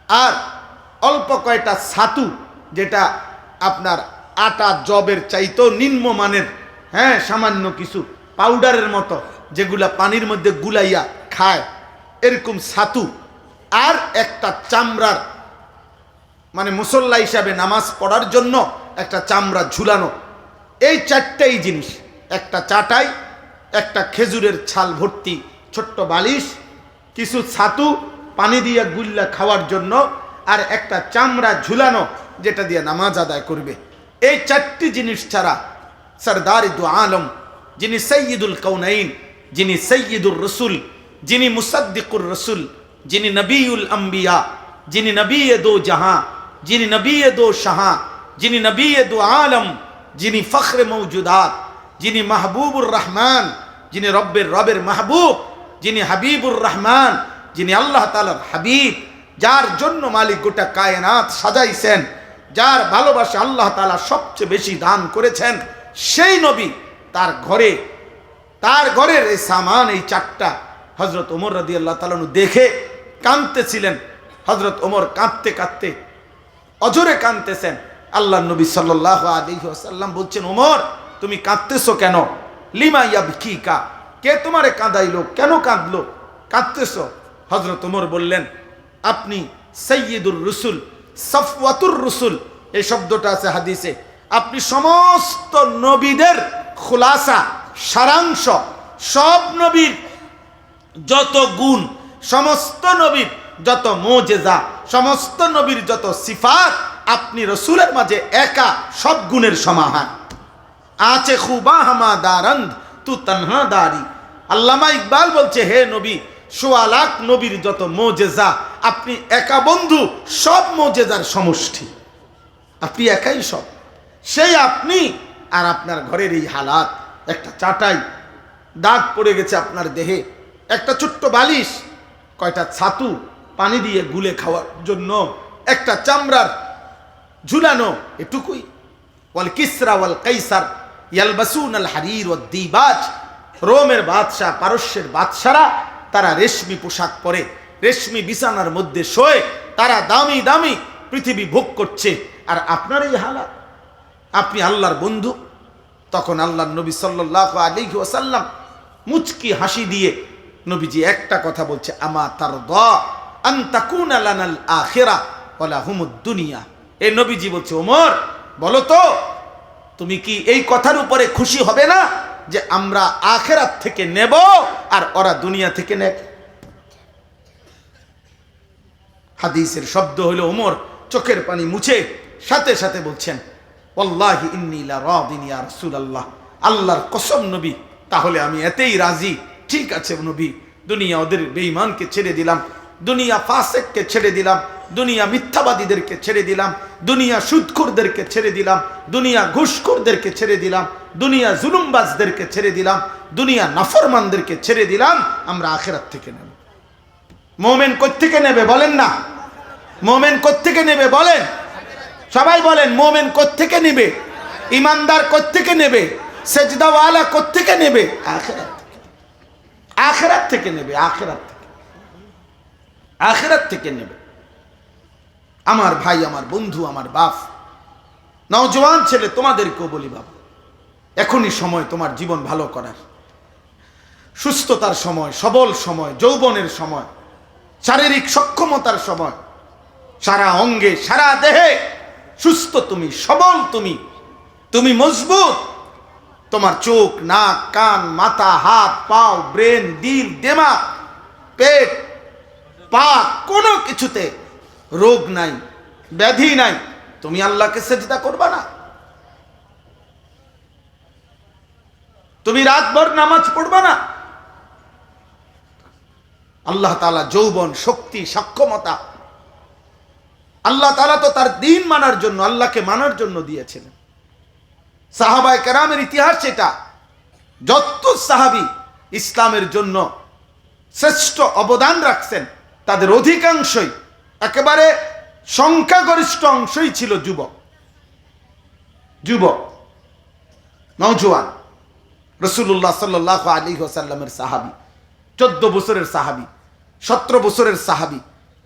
আর অল্প কয়টা ছাতু যেটা আপনার আটা জবের চাইতেও নিম্নমানের, হ্যাঁ, সামান্য কিছু পাউডারের মতো যেগুলা পানির মধ্যে গুলাইয়া খায়, এরকম ছাতু, আর একটা চামড়ার মানে মুসল্লা হিসাবে নামাজ পড়ার জন্য একটা চামড়া ঝুলানো, এই চারটাই জিনিস, একটা চাটাই, একটা খেজুরের ছাল ভর্তি ছোট্ট বালিশ, কিছু ছাতু পানি দিয়ে গুল্লা খাওয়ার জন্য, আর একটা চামড়া ঝুলানো যেটা দিয়ে নামাজ আদায় করবে। এই চারটি জিনিস ছাড়া সরদার দু আলম, যিনি সৈয়দুল কৌনাইন, যিনি সৈয়দুর রসুল, যিনি মুসাদ্দিকুর রসুল, যিনি নবীউল আম্বিয়া, যিনি নবী দো জাহাঁ, যিনি নবী দো শাহাঁ, যিনি নবী দো আলম, যিনি ফখরে মৌজুদাত, যিনি মাহবুবুর রহমান, যিনি রবের মাহবুব, যিনি হাবিবুর রহমান, যিনি আল্লাহ তাআলার হাবিব, যার জন্য মালিক গোটা কায়নাত সাজাইছেন, যার ভালোবাসা আল্লাহ তাআলা সবচেয়ে বেশি দান করেছেন, সেই নবী তার ঘরের এই সামান, এই চারটা হযরত ওমর রাদিয়াল্লাহু তাআলা দেখে কাঁদতেছিলেন। হযরত ওমর কাঁদতে কাঁদতে অজরে কাঁদতেছেন। আল্লাহর নবী সাল্লাল্লাহু আলাইহি ওয়াসাল্লাম বলছেন, ওমর তুমি কাঁদতেছো কেন? লিমা ইয়াবকিকা, কে তোমারে কাঁদাইলো, কেন কাঁদলো, কাঁদতেছো? হযরত ওমর বললেন, আপনি সাইয়্যিদুর রসুল, সফওয়াতুর রসুল, এই শব্দটা আছে হাদিসে, আপনি সমস্ত নবীদের খুলাসা, সারাংশ, সব নবীর যত গুণ, সমস্ত নবীর যত মুজিজা, সমস্ত নবীর যত সিফাত, আপনি রসুলের মাঝে একা সব গুণের সমাহার। আছে খুবা হামা দারন্দ তু তনহা দারি। আল্লামা ইকবাল বলছে, হে নবী, সোয়া লাখ নবীর যত মুজিজা, আপনি একা বন্ধু, সব মুজিজার সমষ্টি, আপনি একাই সব। সেই আপনি, আর আপনার ঘরের এই হালাত, একটা চাটাই দাগ পড়ে গেছে আপনার দেহে, একটা ছোট্ট বালিশ, কয়টা ছাতু পানি দিয়ে গুলে খাওয়ার জন্য, একটা চামড়ার ঝুলানো, এটুকুই। ওয়াল কিসরা ওয়াল কাইসার ইয়ালবাসুন আল হারির ওয়াদ দিবাজ, রোমের বাদশাহ, পারস্যের বাদশারা তারা রেশমি পোশাক পরে, রেশমি বিছানার মধ্যে শোয়ে, তারা দামি দামি পৃথিবী ভোগ করছে, আর আপনার এই হালাত। আপনি আল্লাহর বন্ধু। তখন আল্লাহর নবী সাল্লাল্লাহু আলাইহি ওয়াসাল্লাম মুচকি হাসি দিয়ে নবীজি একটা কথা বলছে, আমা তারদা আন তাকুনা লানাল আখিরা ওয়া লাহুমুদ দুনিয়া। এই নবীজি বলছে, ওমর বলো তো, তুমি কি এই কথার উপরে খুশি হবে না যে আমরা আখিরাত থেকে নেব আর ওরা দুনিয়া থেকে নেয়? হাদিসের শব্দ হলো, ওমর চোখের পানি মুছে সাথে সাথে বলছেন, ওয়াল্লাহি ইন্নী লা রাদিন ইয়া রাসূলুল্লাহ, আল্লাহর কসম নবী, তাহলে আমি এতেই রাজি। ঠিক আছে নবী, দুনিয়া ওদের বেঈমানকে ছেড়ে দিলাম, দুনিয়া ফাসিককে ছেড়ে দিলাম, দুনিয়া মিথ্যাবাদীদেরকে ছেড়ে দিলাম, দুনিয়া সুদখোরদেরকে ছেড়ে দিলাম, দুনিয়া ঘুষখোরদেরকে ছেড়ে দিলাম, দুনিয়া জুলুমবাজদেরকে ছেড়ে দিলাম, দুনিয়া নাফরমানদেরকে ছেড়ে দিলাম, আমরা আখিরাত থেকে নেব। মুমিন কোত্থেকে নেবে বলেন না? মুমিন কোত্থেকে নেবে বলেন? সবাই বলেন, মুমিন কোত্থেকে নেবে? ইমানদার কোত্থেকে নেবে? সেজদাওয়ালা কোত্থেকে নেবে? আখিরাত থেকে। আখিরাত থেকে নেবে, আখিরাত থেকে, আখিরাত থেকে নেবে। আমার ভাই, আমার বন্ধু, আমার বাপ, নওজোয়ান ছেলে, তোমাদেরকেও বলি, বাবা, এখনই সময় তোমার জীবন ভালো করার, সুস্থতার সময়, সবল সময়, যৌবনের সময়, শারীরিক সক্ষমতার সময়, সারা অঙ্গে সারা দেহে সুস্থ তুমি, সবল তুমি মজবুত। তোমার চোখ, নাক, কান, মাথা, হাত, পাও, ব্রেন, দিল, দিমাগ, পেট, পা, কোনো কিছুতে রোগ নাই, ব্যাধি নাই, তুমি আল্লাহকে সেজদা করবা না? তুমি রাতভর নামাজ পড়বা না? আল্লাহ তাআলা যৌবন, শক্তি, সক্ষমতা আল্লাহ তাআলা তো তার দ্বীন মানার জন্য, আল্লাহকে মানার জন্য দিয়েছিলেন। সাহাবায়ে কেরামের ইতিহাস সেটা, যত সাহাবী ইসলামের জন্য শ্রেষ্ঠ অবদান রাখছেন, তাদের অধিকাংশই, একেবারে সংখ্যাগরিষ্ঠ অংশই ছিল যুবক, নওজোয়ান। রাসূলুল্লাহ সাল্লাল্লাহু আলাইহি ওয়াসাল্লামের সাহাবী, 14 বছরের সাহাবী, 17 বছরের সাহাবী,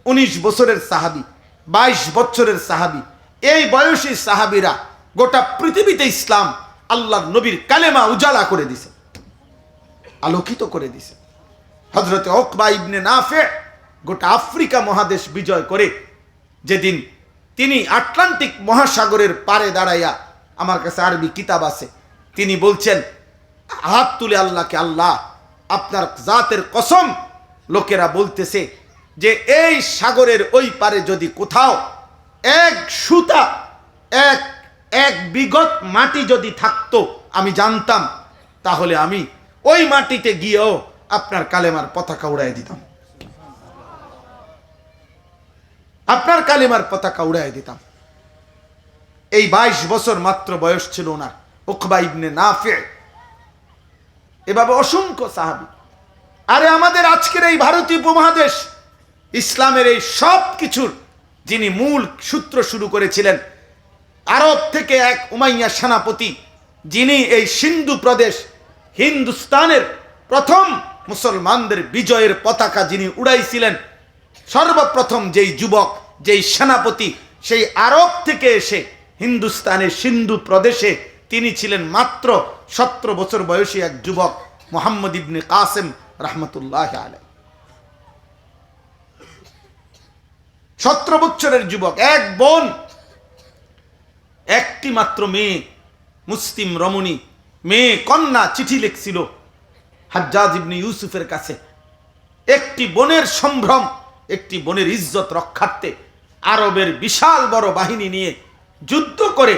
19 বছরের সাহাবী, 22 বছরের সাহাবী, এই বয়সী সাহাবীরা গোটা পৃথিবীতে ইসলাম আল্লাহর নবীর কালেমা উজালা করে দিছে, আলোকিত করে দিছে। হযরতে উকবা ইবনে নাফে গোটা আফ্রিকা মহাদেশ বিজয় করে যেদিন তিনি আটলান্টিক মহাসাগরের পারে দাঁড়াইয়া, আমার কাছে আরবি কিতাব আছে, তিনি বলছেন হাত তুলে আল্লাহকে, আল্লাহ আপনার জাতের কসম, লোকেরা বলতেছে যে এই সাগরের ওই পারে যদি কোথাও এক সুতা এক বিগত মাটি যদি থাকতো আমি জানতাম, তাহলে আমি ওই মাটিতে গিয়েও আপনার কালেমার পতাকা উড়াই দিতাম, আপনার কালেমার পতাকা উড়াই দিতাম। এই 22 বছর মাত্র বয়স ছিল ওনার, উকবা ইবনে নাফে। এভাবে অসংখ্য সাহাবী। আরে আমাদের আজকের এই ভারতীয় উপমহাদেশ ইসলামের এই সব কিছুর যিনি মূল সূত্র শুরু করেছিলেন, আরব থেকে এক উমাইয়া সেনাপতি, যিনি এই সিন্ধু প্রদেশ হিন্দুস্তানের প্রথম মুসলমানদের বিজয়ের পতাকা যিনি উড়াইছিলেন, সর্বপ্রথম যেই যুবক, যেই সেনাপতি, সেই আরব থেকে এসে হিন্দুস্তানের সিন্ধু প্রদেশে তিনি ছিলেন মাত্র 17 বছর বয়সী এক যুবক, মুহাম্মদ ইবনে কাসেম রহমতুল্লাহ আলাইহি। 17 বছরের যুবক, এক বোন, একটি মাত্র মেয়ে, মুসলিম রমণী, মেয়ে কন্যা চিঠি লিখছিল হাজ্জাজ ইবনে ইউসুফের কাছে। একটি বোনের সম্ভ্রম, একটি বোনের ইজ্জত রক্ষার্থে আরবের বিশাল বড় বাহিনী নিয়ে যুদ্ধ করে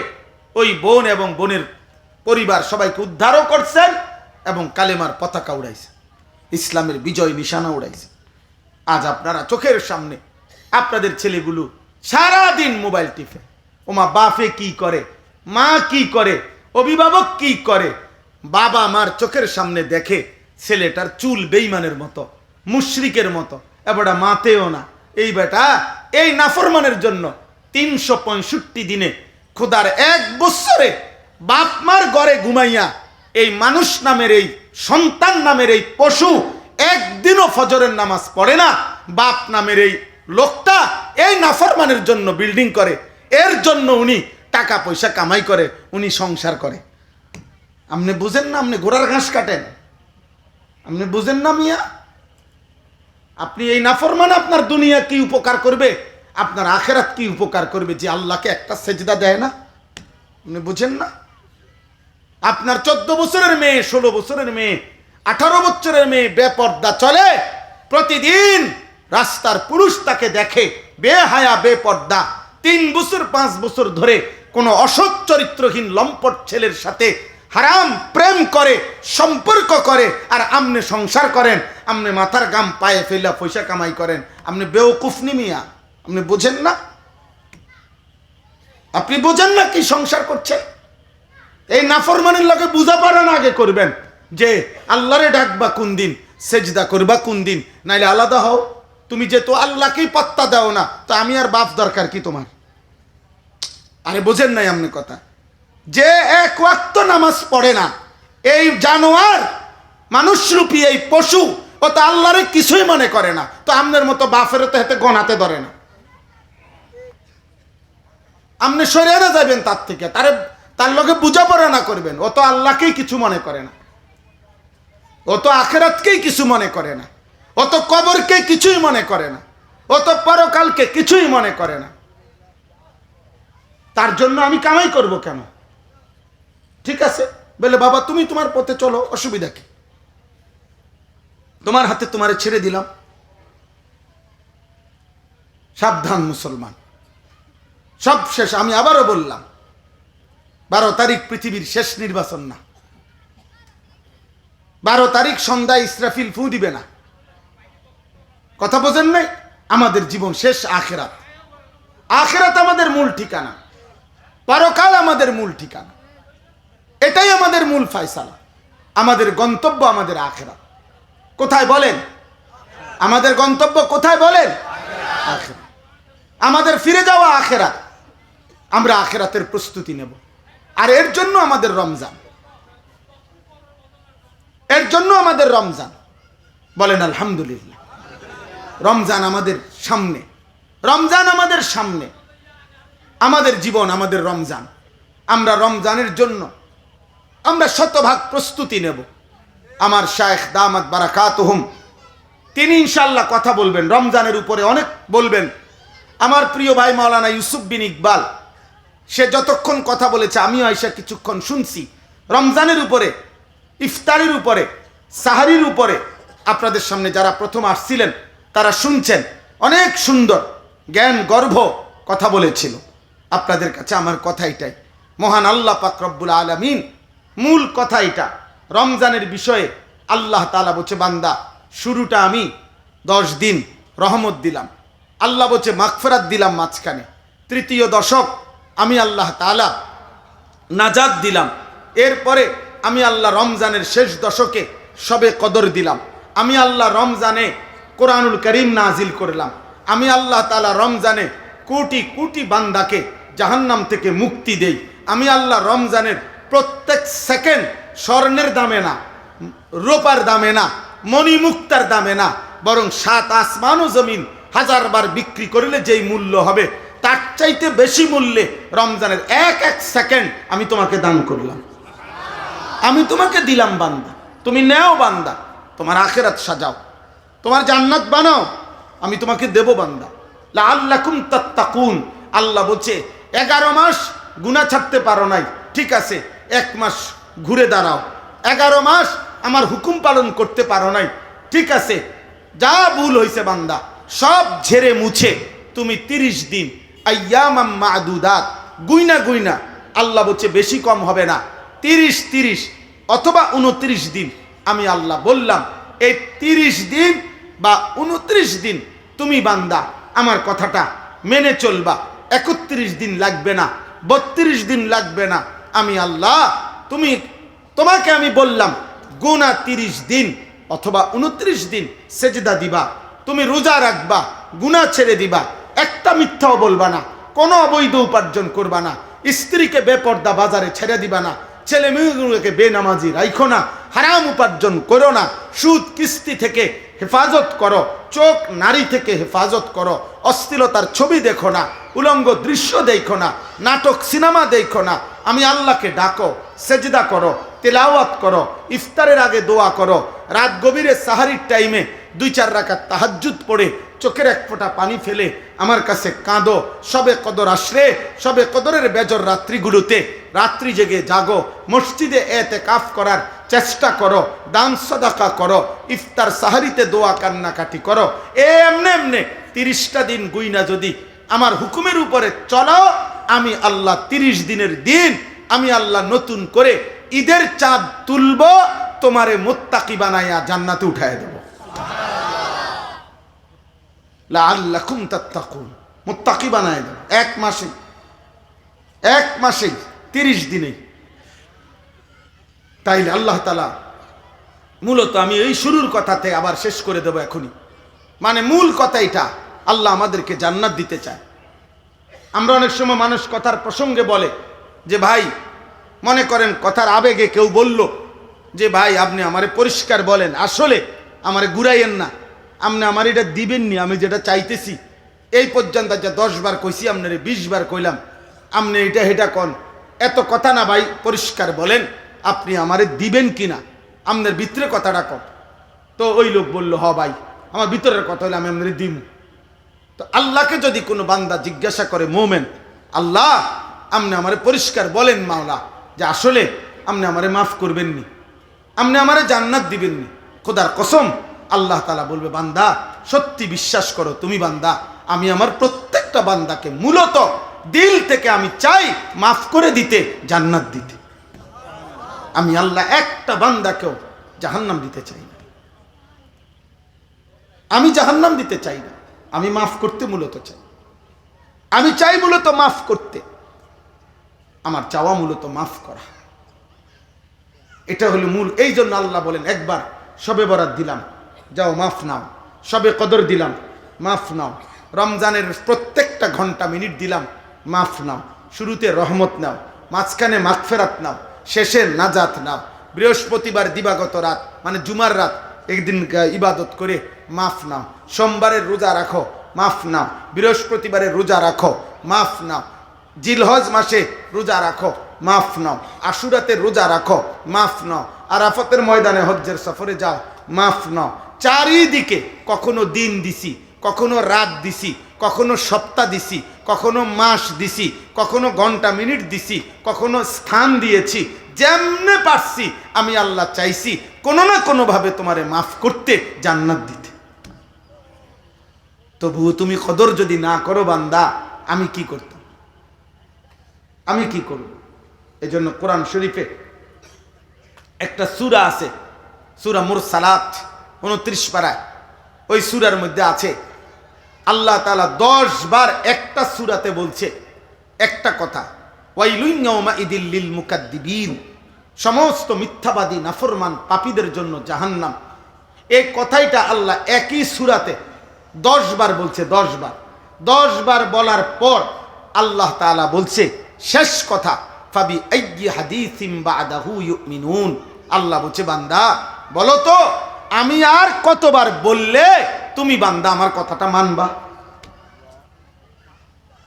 ওই বোন এবং বোনের পরিবার সবাইকে উদ্ধারও করছেন এবং কালেমার পতাকা উড়াইছে, ইসলামের বিজয় নিশানা উড়াইছে। আজ আপনারা চোখের সামনে আপনাদের ছেলেগুলো সারাদিন মোবাইল টিপে, ওমা বাপে কি করে, মা কি করে, অভিভাবক কি করে, বাবা মার চোখের সামনে দেখে ছেলেটার চুল বেঈমানের মতো, মুশরিকের মতো, এবারে মাতেও না। এই বেটা এই নাফরমানের জন্য 365 দিনে খোদার 1 বছরে বাপ মার ঘরে ঘুমাইয়া এই মানুষ নামের, এই সন্তান নামের এই পশু একদিনও ফজরের নামাজ পড়ে না। বাপ নামের এই লোকটা এই নাফরমানের জন্য বিল্ডিং করে, এর জন্য উনি টাকা পয়সা কামাই করে, উনি সংসার করে। আপনি বুঝেন না? আপনি ঘোড়ার ঘাস কাটেন, আপনি বুঝেন না মিয়া? আপনি এই নাফরমান আপনার দুনিয়া কি উপকার করবে, আপনার আখেরাত কি উপকার করবে, যে আল্লাহকে একটা সেজদা দেয় না? আপনি বুঝেন না? আপনার 14 বছরের মেয়ে, 16 বছরের মেয়ে, 18 বছরের মেয়ে বেপর্দা চলে, প্রতিদিন রাস্তার পুরুষ তাকে দেখে বেহায়া বেপর্দা, 3 বছর 5 বছর ধরে কোনো অসৎ চরিত্রহীন লম্পট ছেলের সাথে হারাম প্রেম করে, সম্পর্ক করে, আর আপনি সংসার করেন, আপনি মাথার গাম পায়ে ফেলা পয়সা কামাই করেন। আপনি বেওকুফ নি মিয়া? আপনি বোঝেন না? আপনি বোঝেন না কি সংসার করছেন? এই নাফরমানের লগে বুঝা পারেন আগে করবেন যে আল্লাহরে ডাকবা কোন দিন, সেজদা করবা কোন দিন, নাইলে আলাদা হও। তুমি যে তো আল্লাহকেই পাত্তা দাও না, তো আমি আর বাপ দরকার কি তোমার? আরে বোঝেন নাই আপনি কথা? যে 1 ওয়াক্ত নামাজ পড়ে না, এই জানোয়ার মানুষরূপী এই পশু, ও তো আল্লাহরে কিছুই মনে করে না, তো আপনার মতো বাপেরও তো হাতে গনাতে ধরে না। আপনি সরে না যাবেন তার থেকে, তার লগে বোঝাপড়া না করবেন। ও তো আল্লাহকেই কিছু মনে করে না, ও তো আখেরাতকেই কিছু মনে করে না, ও তো কবরকে কিছুই মনে করে না, ও তো পরকালকে কিছুই মনে করে না। তার জন্য আমি কামাই করব কেন? ঠিক আছে বলে, বাবা তুমি তোমার পথে চলো, অসুবিধা কি? তোমার হাতে তোমারে ছেড়ে দিলাম। সাবধান মুসলমান, সব শেষ। আমি আবারও বললাম, 12 তারিখ পৃথিবীর শেষ নির্বাচন না। 12 তারিখ সন্ধ্যায় ইসরাফিল ফু দিবে না। কথা বোঝেন নাই? আমাদের জীবন শেষ, আখেরাত। আখেরাত আমাদের মূল ঠিকানা, পরকাল আমাদের মূল ঠিকানা। এটাই আমাদের মূল ফয়সালা। আমাদের গন্তব্য আমাদের আখেরাত। কোথায় বলেন? আমাদের গন্তব্য কোথায় বলেন? আখেরাত। আমাদের ফিরে যাওয়া আখেরাত। আমরা আখেরাতের প্রস্তুতি নেব, আর এর জন্য আমাদের রমজান, এর জন্য আমাদের রমজান। বলেন আলহামদুলিল্লাহ। রমজান আমাদের সামনে, রমজান আমাদের সামনে, আমাদের জীবন আমাদের রমজান। আমরা রমজানের জন্য আমরা শতভাগ প্রস্তুতি নেব। আমার শায়েখ দামাত বারাকাতুহুম তিনি ইনশাআল্লাহ কথা বলবেন রমজানের উপরে, অনেক বলবেন। আমার প্রিয় ভাই মাওলানা ইউসুফ বিন ইকবাল, সে যতক্ষণ কথা বলেছে আমিও আইসা কিছুক্ষণ শুনছি। রমজানের উপরে, ইফতারের উপরে, সাহারির উপরে আপনাদের সামনে যারা প্রথম আসছিলেন তারা শুনছেন, অনেক সুন্দর জ্ঞান গর্ভ কথা বলেছিল। আপনাদের কাছে আমার কথা এটাই, মহান আল্লাহ পাক রব্বুল আলামিন মূল কথা এটা। রমজানের বিষয়ে আল্লাহ তাআলা বলছে, বান্দা শুরুটা আমি 10 দিন রহমত দিলাম, আল্লাহ বলছে মাগফিরাত দিলাম মাঝখানে, তৃতীয় দশক আমি আল্লাহ তাআলা নাজাত দিলাম, এরপরে আমি আল্লাহ রমজানের শেষ দশকে সবে কদর দিলাম, আমি আল্লাহ রমজানে কোরআনুল করিম নাজিল করলাম, আমি আল্লাহ তাআলা রমজানে কোটি কোটি বান্দাকে জাহান্নাম থেকে মুক্তি দেই, আমি আল্লাহ রমজানের প্রত্যেক সেকেন্ড স্বর্ণের দামে না, রূপার দামে না, মণিমুক্তার দামে না, বরং 7 আসমান ও জমিন 1000 বার বিক্রি করলে যেই মূল্য হবে তার চাইতে বেশি মূল্যে রমজানের এক এক সেকেন্ড আমি তোমাকে দান করলাম, আমি তোমাকে দিলাম বান্দা, তুমি নেও বান্দা, তোমার আখিরাত সাজাও, তোমার জান্নাত বানাও, আমি তোমাকে দেব বান্দা। লাআল্লাকুম তাত্তাকুন, আল্লাহ বলছে 11 মাস গুনাহ ছাড়তে পারো নাই, ঠিক আছে 1 মাস ঘুরে দাঁড়াও, 11 মাস আমার হুকুম পালন করতে পারো নাই, ঠিক আছে যা ভুল হয়েছে বান্দা সব ঝেড়ে মুছে তুমি 30 দিন আইয়ামাম মাদুদাত গুইনা গুইনা, আল্লাহ বলছে বেশি কম হবে না, 30 অথবা 29 দিন আমি আল্লাহ বললাম, এই 30 দিন বা 29 দিন তুমি বান্দা আমার কথাটা মেনে চলবা, 31 দিন লাগবে না, 32 দিন লাগবে না, আমি আল্লাহ তোমাকে আমি বললাম গোনা 30 দিন অথবা 29 দিন সেজদা দিবা, তুমি রোজা রাখবা, গুনাহ ছেড়ে দিবা, একটা মিথ্যাও বলবা না, কোনো অবৈধ উপার্জন করবা না, স্ত্রীকে বেপর্দা বাজারে ছেড়ে দিবা না, ছেলে মেয়েগুলোকে বেনামাজি রাইখো না, হারাম উপার্জন করো না, সুদ কিস্তি থেকে হেফাজত করো, চোখ নারী থেকে হেফাজত করো, অশ্লীলতার ছবি দেখো না, উলঙ্গ দৃশ্য দেখো না, নাটক সিনেমা দেখো না, আমি আল্লাহকে ডাকো, সেজদা করো, তেলাওয়াত করো, ইফতারের আগে দোয়া করো, রাত গভীরে সাহারির টাইমে 2-4 রাকাত তাহাজ্জুদ পড়ে চোখের এক ফোঁটা পানি ফেলে আমার কাছে কাঁদো, সবে কদর আসলে সবে কদরের বেজর রাত্রিগুলোতে রাত্রি জেগে জাগো, মসজিদে এতেকাফ করার চেষ্টা করো, দান সাদাকা করো, ইফতার সাহারিতে দোয়া কান্নাকাটি করো, এমনে এমনে 30টা দিন গুইনা যদি আমার হুকুমের উপরে চলো, আমি আল্লাহ 30 দিনের দিন আমি আল্লাহ নতুন করে ঈদের চাঁদ তুলব, তোমারে মুত্তাকি বানাইয়া জান্নাতে উঠায় দেব। লাআল্লাকুম তাত্তাকুন, মুত্তাকি বানায় দেব 1 মাসেই 30 দিনেই। তাইলে আল্লাহ তাআলা মূলত আমি এই শুরুর কথাতে আবার শেষ করে দেব এখনই, মানে মূল কথা এটা, আল্লাহ আমাদেরকে জান্নাত দিতে চায়। আমরা অনেক সময় মানুষ কথার প্রসঙ্গে বলে যে ভাই, মনে করেন কথার আবেগে কেউ বলল যে ভাই আপনি আমারে পরিষ্কার বলেন, আসলে আমারে ঘুরাইয়েন না, আপনি আমার এটা দিবেননি, আমি যেটা চাইতেছি এই পর্যন্ত যা 10 বার কইছি আপনারে 20 বার কইলাম, আপনি এটা হেটা কন, এত কথা না ভাই, পরিষ্কার বলেন আপনি আমারে দিবেন কিনা, আপনার ভিতরে কথাটা কন। তো ওই লোক বলল হ ভাই আমার ভিতরের কথা হলে আমি আপনারে দিব। তো আল্লাহকে যদি কোনো বান্দা জিজ্ঞাসা করে, মোমেন আল্লাহ আপনি আমারে পরিষ্কার বলেন মাওলা যে আসলে আপনি আমারে মাফ করবেননি, আপনি আমারে জান্নাত দিবেননি, খোদার কসম আল্লাহ তাআলা বলবে বান্দা সত্যি বিশ্বাস করো তুমি বান্দা, আমি আমার প্রত্যেকটা বান্দাকে মূলত দিল থেকে আমি চাই মাফ করে দিতে, জান্নাত দিতে। আমি আল্লাহ একটা বান্দাকেও জাহান্নাম দিতে চাই না, আমি জাহান্নাম দিতে চাই না, আমি মাফ করতে মূলত চাই, আমি চাই মূলত মাফ করতে, আমার চাওয়া মূলত মাফ করা, এটা হলো মূল। এই জন্য আল্লাহ বলেন একবার শবে বরাত দিলাম, যাও মাফ নাও, শবে কদর দিলাম, মাফ নাও, রমজানের প্রত্যেকটা ঘন্টা মিনিট দিলাম, মাফ নাও, শুরুতে রহমত নাও, মাঝখানে মাগফিরাত নাও, শেষে নাজাত নাও, বৃহস্পতিবার দিবাগত রাত মানে জুমার রাত একদিন ইবাদত করে মাফ নাও, সোমবারের রোজা রাখো, মাফ নাও, বৃহস্পতিবারের রোজা রাখো, মাফ নাও, জিলহজ মাসে রোজা রাখো, মাফ নাও। আশুরাতে রোজা রাখো, মাফ নাও। আরাফাতের ময়দানে হজ্জের সফরে যাও, মাফ নাও। চারিদিকে কখনো দিন দিছি, কখনো রাত দিছি, কখনো সপ্তাহ দিছি, কখনো মাস দিছি, কখনো ঘন্টা মিনিট দিছি, কখনো স্থান দিয়েছি। যেমনে পারছি আমি আল্লাহ চাইছি কোনো না কোনোভাবে তোমারে মাফ করতে, জান্নাত দিতে। তবুও তুমি কদর যদি না করো বান্দা, আমি কি করতাম? আমি কি করব? এজন্য কোরআন শরীফে একটা সূরা আছে, সূরা মুরসালাত, 29 পারায়। ওই সূরার মধ্যে আছে আল্লাহ তাআলা 10 বার একটা সূরাতে বলছে একটা কথা, ওয়াইলুন ইয়াউমা ইদিল লিল মুকাদ্দিবিন, সমস্ত মিথ্যাবাদী নাফরমান পাপীদের জন্য জাহান্নাম। এই কথাইটা আল্লাহ একই সূরাতে 10 বার বলছে। 10 বার, 10 বার বলার পর আল্লাহ তাআলা বলছে শেষ কথা, ফাবি আইয়ি হাদিসিম বাদাহু ইউমিনুন। আল্লাহ বলছে বান্দা বলো তো আমি আর কতবার বললে তুমি বান্দা আমার কথাটা মানবা?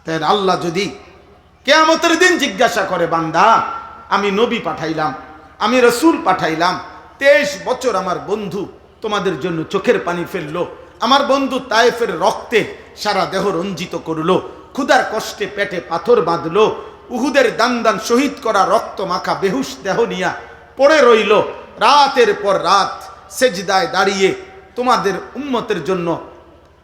তাই আল্লাহ যদি কিয়ামতের দিন জিজ্ঞাসা করে, বান্দা আমি নবী পাঠাইলাম, আমি রাসূল পাঠাইলাম, 23 বছর আমার বন্ধু তোমাদের জন্য চোখের পানি ফেললো, আমার বন্ধু তায়েফের রক্তে সারা দেহ রঞ্জিত করলো, ক্ষুধার কষ্টে পেটে পাথর বাঁধলো, উহুদের দান দান শহীদ করা রক্ত মাখা বেহুশ দেহ নিয়া পড়ে রইল, রাতের পর রাত সেজদায় দাঁড়িয়ে তোমাদের উম্মতের জন্য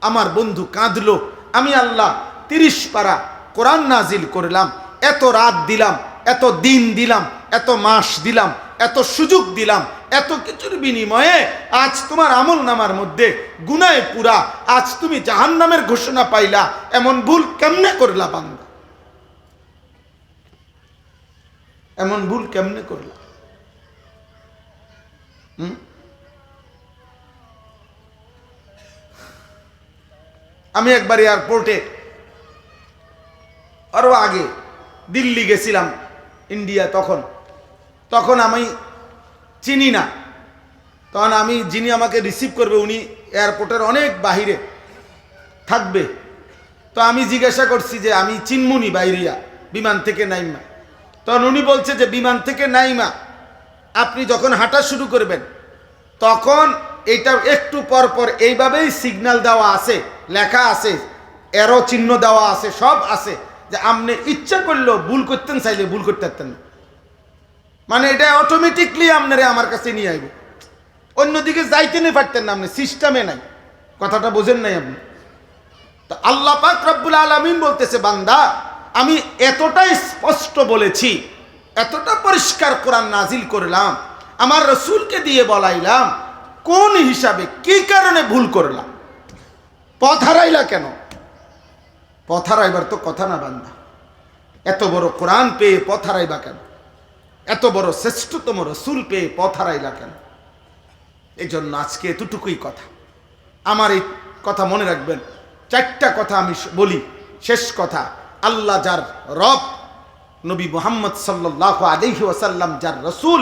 আমার বন্ধু কাঁদলো। আমি আল্লাহ 30 পারা কোরআন নাজিল করলাম, এত রাত দিলাম, এত দিন দিলাম, এত মাস দিলাম, এত সুযোগ দিলাম, এত কিছুর বিনিময়ে আজ তোমার আমল নামার মধ্যে গুনাহে পুরা, আজ তুমি জাহান্নামের ঘোষণা পাইলা। এমন ভুল কেমনে করলা বান্দা? এমন ভুল কেমনে করলা? আমি একবার এয়ারপোর্টে, আরো আগে দিল্লি গেছিলাম, ইন্ডিয়া, তখন আমি চিনি না। তখন আমি, যিনি আমাকে রিসিভ করবে উনি এয়ারপোর্টের অনেক বাহিরে থাকবে। তো আমি জিজ্ঞাসা করছি যে আমি চিনমুনি বাইরিয়া বিমান থেকে নাইমা। তখন উনি বলছে যে বিমান থেকে নাইমা আপনি যখন হাঁটা শুরু করবেন তখন এটা একটু পর পর এইভাবেই সিগন্যাল দেওয়া আছে, লেখা আছে, এরো চিহ্ন দেওয়া আছে, সব আছে, যে আপনি ইচ্ছা করলেও ভুল করতেন, চাইলে ভুল করতে পারতেন না। মানে এটা অটোমেটিকলি আপনারে আমার কাছে নিয়ে আইব, অন্যদিকে যাইতে নিয়ে পারতেন না, আপনি সিস্টেমে নাই। কথাটা বোঝেন নাই আপনি? তো আল্লাহ পাক রব্বুল আলামিন বলতেছে বান্দা আমি এতটাই স্পষ্ট বলেছি, এতটা পরিষ্কার কোরআন নাজিল করলাম, আমার রসুলকে দিয়ে বলাইলাম, কোন হিসাবে কি কারণে ভুল করলাম? পথ হারাইলা কেন? পথ হারাইবার তো কথা না বান্দা। এত বড় কোরআন পেয়ে পথ হারাইবা কেন? এত বড় শ্রেষ্ঠতম রসুল পেয়ে পথ হারাইলা কেন? এই জন্য আজকে এতটুকুই কথা। আমার এই কথা মনে রাখবেন, 4টা কথা আমি বলি, শেষ কথা। আল্লাহ যার রব, নবী মুহাম্মদ সাল্লাল্লাহু আলাইহি ওয়াসাল্লাম যার রসুল,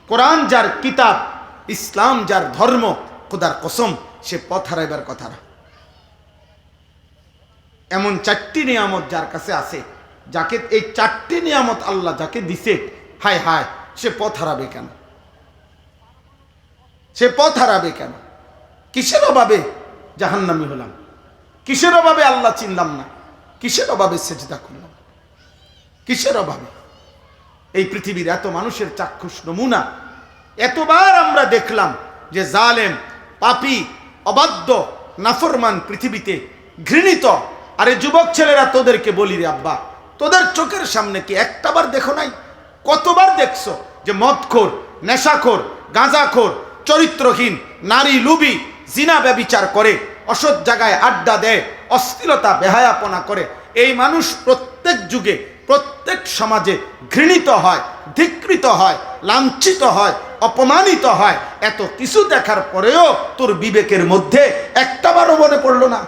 কোরআন যার কিতাব, ইসলাম যার ধর্ম, খোদার কসম সে পথ হারাইবার কথা না। এমন 4টি নিয়ামত যার কাছে আছে, যাকে এই 4টি নিয়ামত আল্লাহ যাকে দিছে, হায় হায় সে পথ হারাবে কেন? সে পথ হারাবে কেন? কিসের অভাবে জাহান্নামী হলাম? কিসের অভাবে আল্লাহ চিনলাম না? কিসের অভাবে সেজদা করলাম? কিসের অভাবে? এই পৃথিবীর এত মানুষের চাক্ষুষ নমুনা এতবার আমরা দেখলাম যে জালেম, পাপী, অবাধ্য, নাফরমান পৃথিবীতে ঘৃণিত। আরে যুবক ছেলেরা, তোদেরকে বলি রে আব্বা, তোদের চোখের সামনে কি একটাবার দেখো নাই? কতবার দেখছো যে মদখোর, নেশাখোর, গাঁজাখোর, চরিত্রহীন, নারী লুবি, জিনা ব্যভিচার করে, অসৎ জায়গায় আড্ডা দেয়, অশ্লীলতা বেহায়াপনা করে। এই মানুষ প্রত্যেক যুগে, প্রত্যেক সমাজে ঘৃণিত হয়, ধিক্কৃত হয়, লাঞ্ছিত হয়, অপমানিত হয়। এত কিছু দেখার পরেও তোর বিবেকের মধ্যে একটাবারও মনে পড়লো না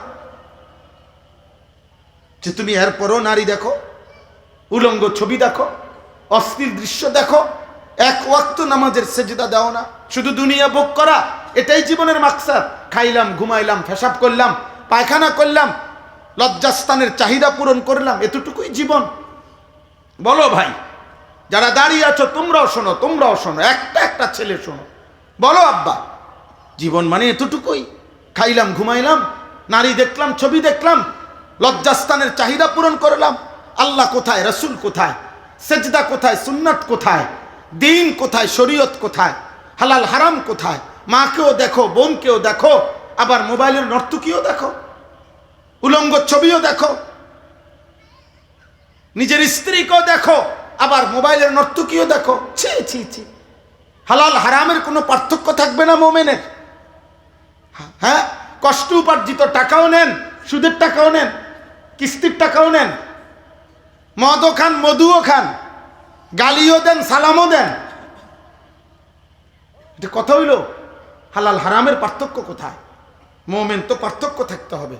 যে তুমি এরপরও নারী দেখো, উলঙ্গ ছবি দেখো, অশ্লীল দৃশ্য দেখো, এক ওয়াক্ত নামাজের সেজদা দাও না, শুধু দুনিয়া ভোগ করা, এটাই জীবনের মাকসাদ। খাইলাম, ঘুমাইলাম, পেশাব করলাম, পায়খানা করলাম, লজ্জাস্থানের চাহিদা পূরণ করলাম, এতটুকুই জীবন? বলো ভাই, যারা দাঁড়িয়ে আছো তোমরাও শোনো, তোমরাও শোনো, একটা একটা ছেলে শোনো। বলো আব্বা, জীবন মানে এতটুকুই? খাইলাম, ঘুমাইলাম, নারী দেখলাম, ছবি দেখলাম, লজ্জাস্থানের চাহিদা পূরণ করলাম। আল্লাহ কোথায়? রসুল কোথায়? সেজদা কোথায়? সুন্নাত কোথায়? দিন কোথায়? শরীয়ত কোথায়? হালাল হারাম কোথায়? মাকেও দেখো, বোনকেও দেখো, আবার মোবাইলের নর্তকীও দেখো, উলঙ্গ ছবিও দেখো, নিজের স্ত্রীকেও দেখো, আবার মোবাইলের নর্তকীও দেখো। ছি ছি ছি। হালাল হারামের কোনো পার্থক্য থাকবে না মোমেনের? হ্যাঁ, কষ্ট উপার্জিত টাকাও নেন, সুদের টাকাও নেন, কিস্তির টাকাও নেন, মদও খান, মধুও খান, গালিও দেন, সালামও দেন। এটা কথা হইল? হালাল হারামের পার্থক্য কোথায়? মোমেন তো পার্থক্য থাকতে হবে,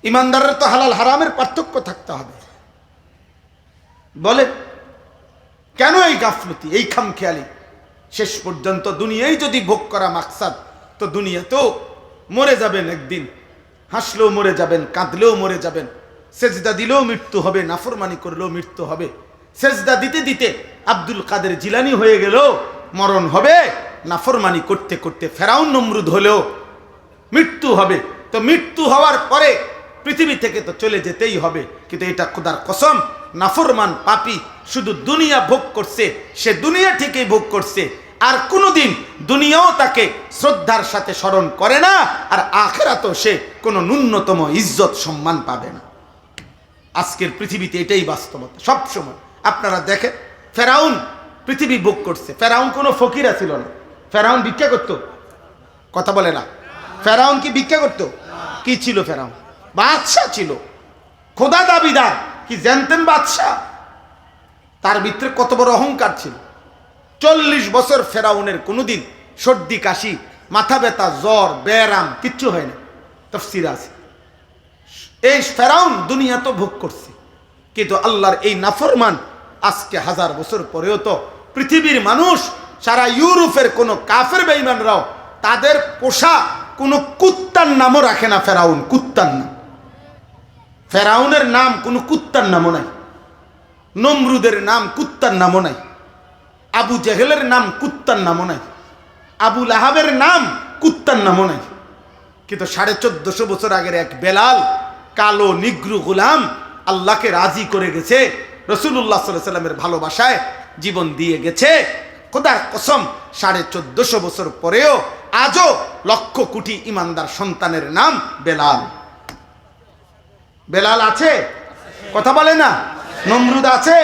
ইমানদারের তো হালাল হারামের পার্থক্য থাকতে হবে। বলে কেন এই গাফলতি, এই খামখেয়ালি? শেষ পর্যন্ত দুনিয়ায় যদি ভোগ করা মাকসাদ, তো দুনিয়া তো মরে যাবেন একদিন, হাসলেও মরে যাবেন, কাঁদলেও মরে যাবেন, সেজদা দিলেও মৃত্যু হবে, নাফরমানি করলেও মৃত্যু হবে। সেজদা দিতে দিতে আব্দুল কাদের জিলানি হয়ে গেলেও মরণ হবে, নাফরমানি করতে করতে ফেরাউন নমরুদ হলেও মৃত্যু হবে। তো মৃত্যু হওয়ার পরে পৃথিবী থেকে তো চলে যেতেই হবে। কিন্তু এটা খোদার কসম, নাফরমান পাপী শুধু দুনিয়া ভোগ করছে, সে দুনিয়া ঠিকই ভোগ করছে, আর কোনোদিন দুনিয়াও তাকে শ্রদ্ধার সাথে স্মরণ করে না, আর আখিরাতেও সে কোনো ন্যূনতম ইজ্জত সম্মান পাবে না। আজকের পৃথিবীতে এটাই বাস্তবতা সব সময়। আপনারা দেখেন, ফেরাউন পৃথিবী ভোগ করছে। ফেরাউন কোনো ফকিরা ছিল না, ফেরাউন ভিক্ষা করত। কথা বলে না? ফেরাউন কি ভিক্ষা করত? কি ছিল ফেরাউন? বাদশাহ ছিল, খোদা দাবিদার, কি জানতেন বাদশাহ? তার ভিতরে কত বড় অহংকার ছিল। 40 বছর ফেরাউনের কোনোদিন সর্দি কাশি, মাথা ব্যথা, জ্বর, ব্যারাম কিচ্ছু হয় না। তাফসীর আছে। এই ফেরাউন দুনিয়া তো ভোগ করছে, কিন্তু আল্লাহর এই নাফরমান আজকে 1000 বছর পরেও তো পৃথিবীর মানুষ, সারা ইউরোপের কোন কাফের বেঈমানরাও তাদের পোষা কোনো কুত্তার নামও রাখে না। ফেরাউন কুত্তার নাম, ফেরাউনের নাম কোনো কুত্তার নামও নাই, নমরুদের নাম কুত্তার নামও নাই, আবু জেহেলের নাম কুত্তার নামও নাই, আবু লাহাবের নাম কুত্তার নামও নাই। কিন্তু 1450 বছর আগের এক বেলাল, কালো নিগ্রু গোলাম, আল্লাহকে রাজি করে গেছে, রাসূলুল্লাহ সাল্লাল্লাহু আলাইহি সাল্লামের ভালোবাসায় জীবন দিয়ে গেছে। খোদার কসম, 1450 বছর পরেও আজও লক্ষ কোটি ইমানদার সন্তানের নাম বেলাল। বেলাল আছে? কথা বলে না? নমরুদ আছে,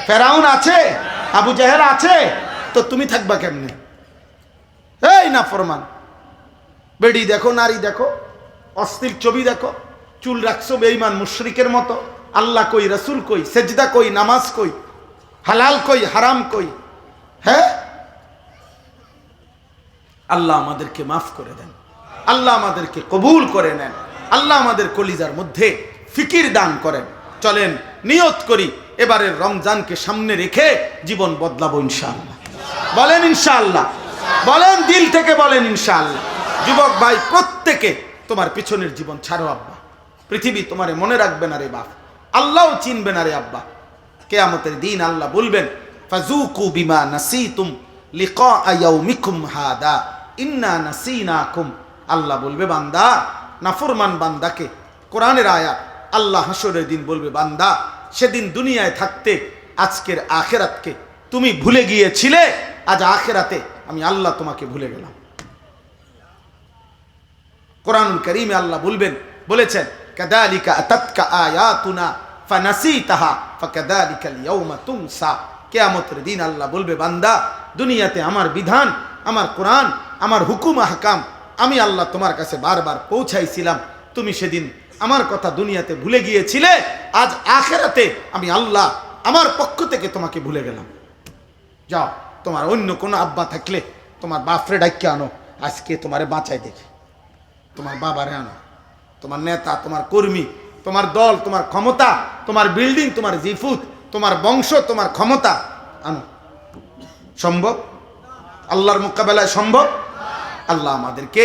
ফেরাউন আছে, আবু জেহেল আছে, তো তুমি থাকবা কেমনে? এই নাফরমান, বেডি দেখো, নারী দেখো, অশ্লীল ছবি দেখো, চুল রাখছো বেঈমান মুশরিকের মতো। আল্লাহ কই, রাসূল কই, সেজদা কই, নামাজ কই, হালাল কই, হারাম কই? হ্যাঁ, আল্লাহ আমাদেরকে মাফ করে দেন, আল্লাহ আমাদেরকে কবুল করে নেন, আল্লাহ আমাদের কলিজার মধ্যে ফিকির দান করেন। চলেন নিয়ত করি, এবারের রমজানকে সামনে রেখে জীবন বদলাবো ইনশাআল্লাহ। বলেন ইনশাআল্লাহ, বলেন দিল থেকে বলেন ইনশাআল্লাহ। যুবক ভাই, প্রত্যেকে তোমার পিছনের জীবন ছাড়ো আব্বা, পৃথিবী তোমারে মনে রাখবে না রে বাপ, আল্লাহও চিনবে না রে আব্বা। কিয়ামতের দিন আল্লাহ বলবেন, ফাজুকু বিমা নাসিতুম লিকা ইয়াউমিকুম হাদা ইন্না নাসিনাকুম। আল্লাহ বলবে বান্দা, নাফরমান বান্দাকে, কোরআনের আয়াত, আল্লাহ হাসরের দিন বলবে বান্দা, সেদিন দুনিয়ায় থাকতে আজকের আখিরাতকে তুমি ভুলে গিয়েছিলে, আজ আখিরাতে আমি আল্লাহ তোমাকে ভুলে গেলাম। কোরআনুল কারীমে আল্লাহ বলেছেন, কাযালিকা আতাতকা আয়াতুনা ফানাসিতাহা ফাকাযালিকাল ইয়াউমা তুনসা। কিয়ামতের দিন আল্লাহ বলবে বান্দা, দুনিয়াতে আমার বিধান, আমার কোরআন, আমার হুকুম আহকাম আমি আল্লাহ তোমার কাছে বারবার পৌঁছাইছিলাম, তুমি সেদিন আমার কথা দুনিয়াতে ভুলে গিয়েছিলে, আজ আখিরাতে আমি আল্লাহ আমার পক্ষ থেকে তোমাকে ভুলে গেলাম। যাও, তোমার অন্য কোনো আব্বা থাকলে তোমার বাপরে ডাইকে আনো, আজকে তোমারে বাঁচাই দেখে। তোমার বাবারে আনো, তোমার নেতা, তোমার কর্মী, তোমার দল, তোমার ক্ষমতা, তোমার বিল্ডিং, তোমার জিফুত, তোমার বংশ, তোমার ক্ষমতা আনো। সম্ভব? আল্লাহর মোকাবেলায় সম্ভব? আল্লাহ আমাদেরকে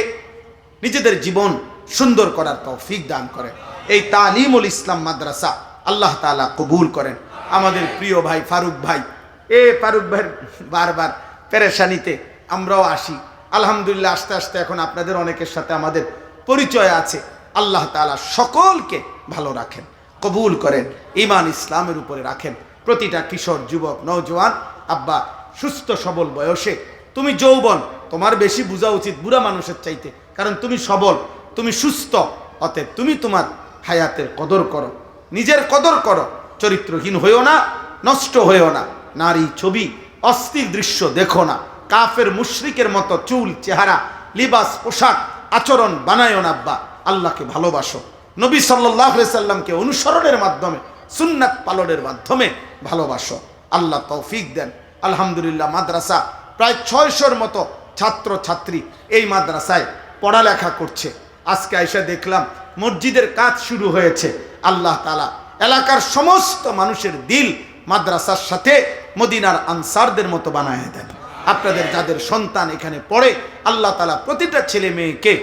নিজেদের জীবন সুন্দর করার তৌফিক দান করেন। এই তালিমুল ইসলাম মাদ্রাসা আল্লাহ তাআলা কবুল করেন। আমাদের প্রিয় ভাই ফারুক ভাই, ফারুক ভাইয়ের বারবার পেরেশানিতে আমরাও আসি। আলহামদুলিল্লাহ আস্তে আস্তে এখন আপনাদের অনেকের সাথে আমাদের পরিচয় আছে। আল্লাহ তাআলা সকলকে ভালো রাখেন, কবুল করেন, ঈমান ইসলামের উপরে রাখেন। প্রতিটা কিশোর, যুবক, নওজোয়ান আব্বা সুস্থ সবল বয়সে, তুমি যৌবন, তোমার বেশি বোঝা উচিত বুড়া মানুষের চাইতে, কারণ তুমি সবল, তুমি সুস্থ। অতএব তুমি তোমার হায়াতের কদর করো, নিজের কদর করো, চরিত্রহীন হইও না, নষ্ট হইও না, নারী ছবি অস্থির দৃশ্য দেখো না, কাফের মুশরিকের মতো চুল, চেহারা, লিবাস, পোশাক, আচরণ বানায়ও না আব্বা। আল্লাহকে ভালোবাসো, নবী সাল্লাল্লাহু আলাইহি সাল্লামকে অনুসরণের মাধ্যমে, সুন্নাত পালনের মাধ্যমে ভালোবাসো। আল্লাহ তৌফিক দেন। আলহামদুলিল্লাহ মাদ্রাসা প্রায় 600-র মতো ছাত্র ছাত্রী এই মাদ্রাসায় পড়ালেখা করছে। আজকে এসে দেখলাম মসজিদের কাজ শুরু হয়েছে। আল্লাহ তাআলা এলাকার সমস্ত মানুষের দিল মাদ্রাসার সাথে মদিনার আনসারদের মতো বানায় দেন। আপনাদের যাদের সন্তান এখানে পড়ে, আল্লাহ তাআলা প্রতিটা ছেলে মেয়েকে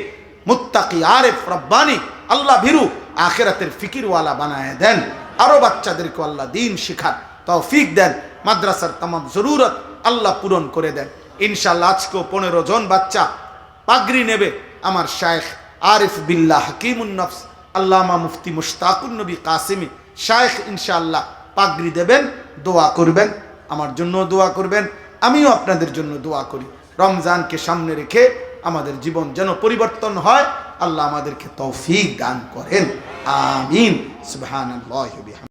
মুত্তাকি, আরেফ, রব্বানি, আল্লাহ ভীরু, আখিরাতের ফিকিরওয়ালা বানায় দেন। আরো বাচ্চাদেরকে আল্লাহ দ্বীন শিখার তৌফিক দেন। মাদ্রাসার तमाम জরুরত আল্লাহ পূরণ করে দেন ইনশাআল্লাহ। আজকেও 15 জন বাচ্চা পাগড়ি নেবে। আমার শায়েখ আরিফ বিল্লাহ হাকিমুন নফস আল্লামা মুফতি মুশতাকুন নবী কাসিমি শায়েখ ইনশাআল্লাহ পাগড়ি দেবেন। দোয়া করবেন, আমার জন্য দোয়া করবেন, আমিও আপনাদের জন্য দোয়া করি। রমজানকে সামনে রেখে আমাদের জীবন যেন পরিবর্তন হয়, আল্লাহ আমাদেরকে তৌফিক দান করেন। আমিন। সুবহানাল্লাহি ওয়া বিহামদিহি।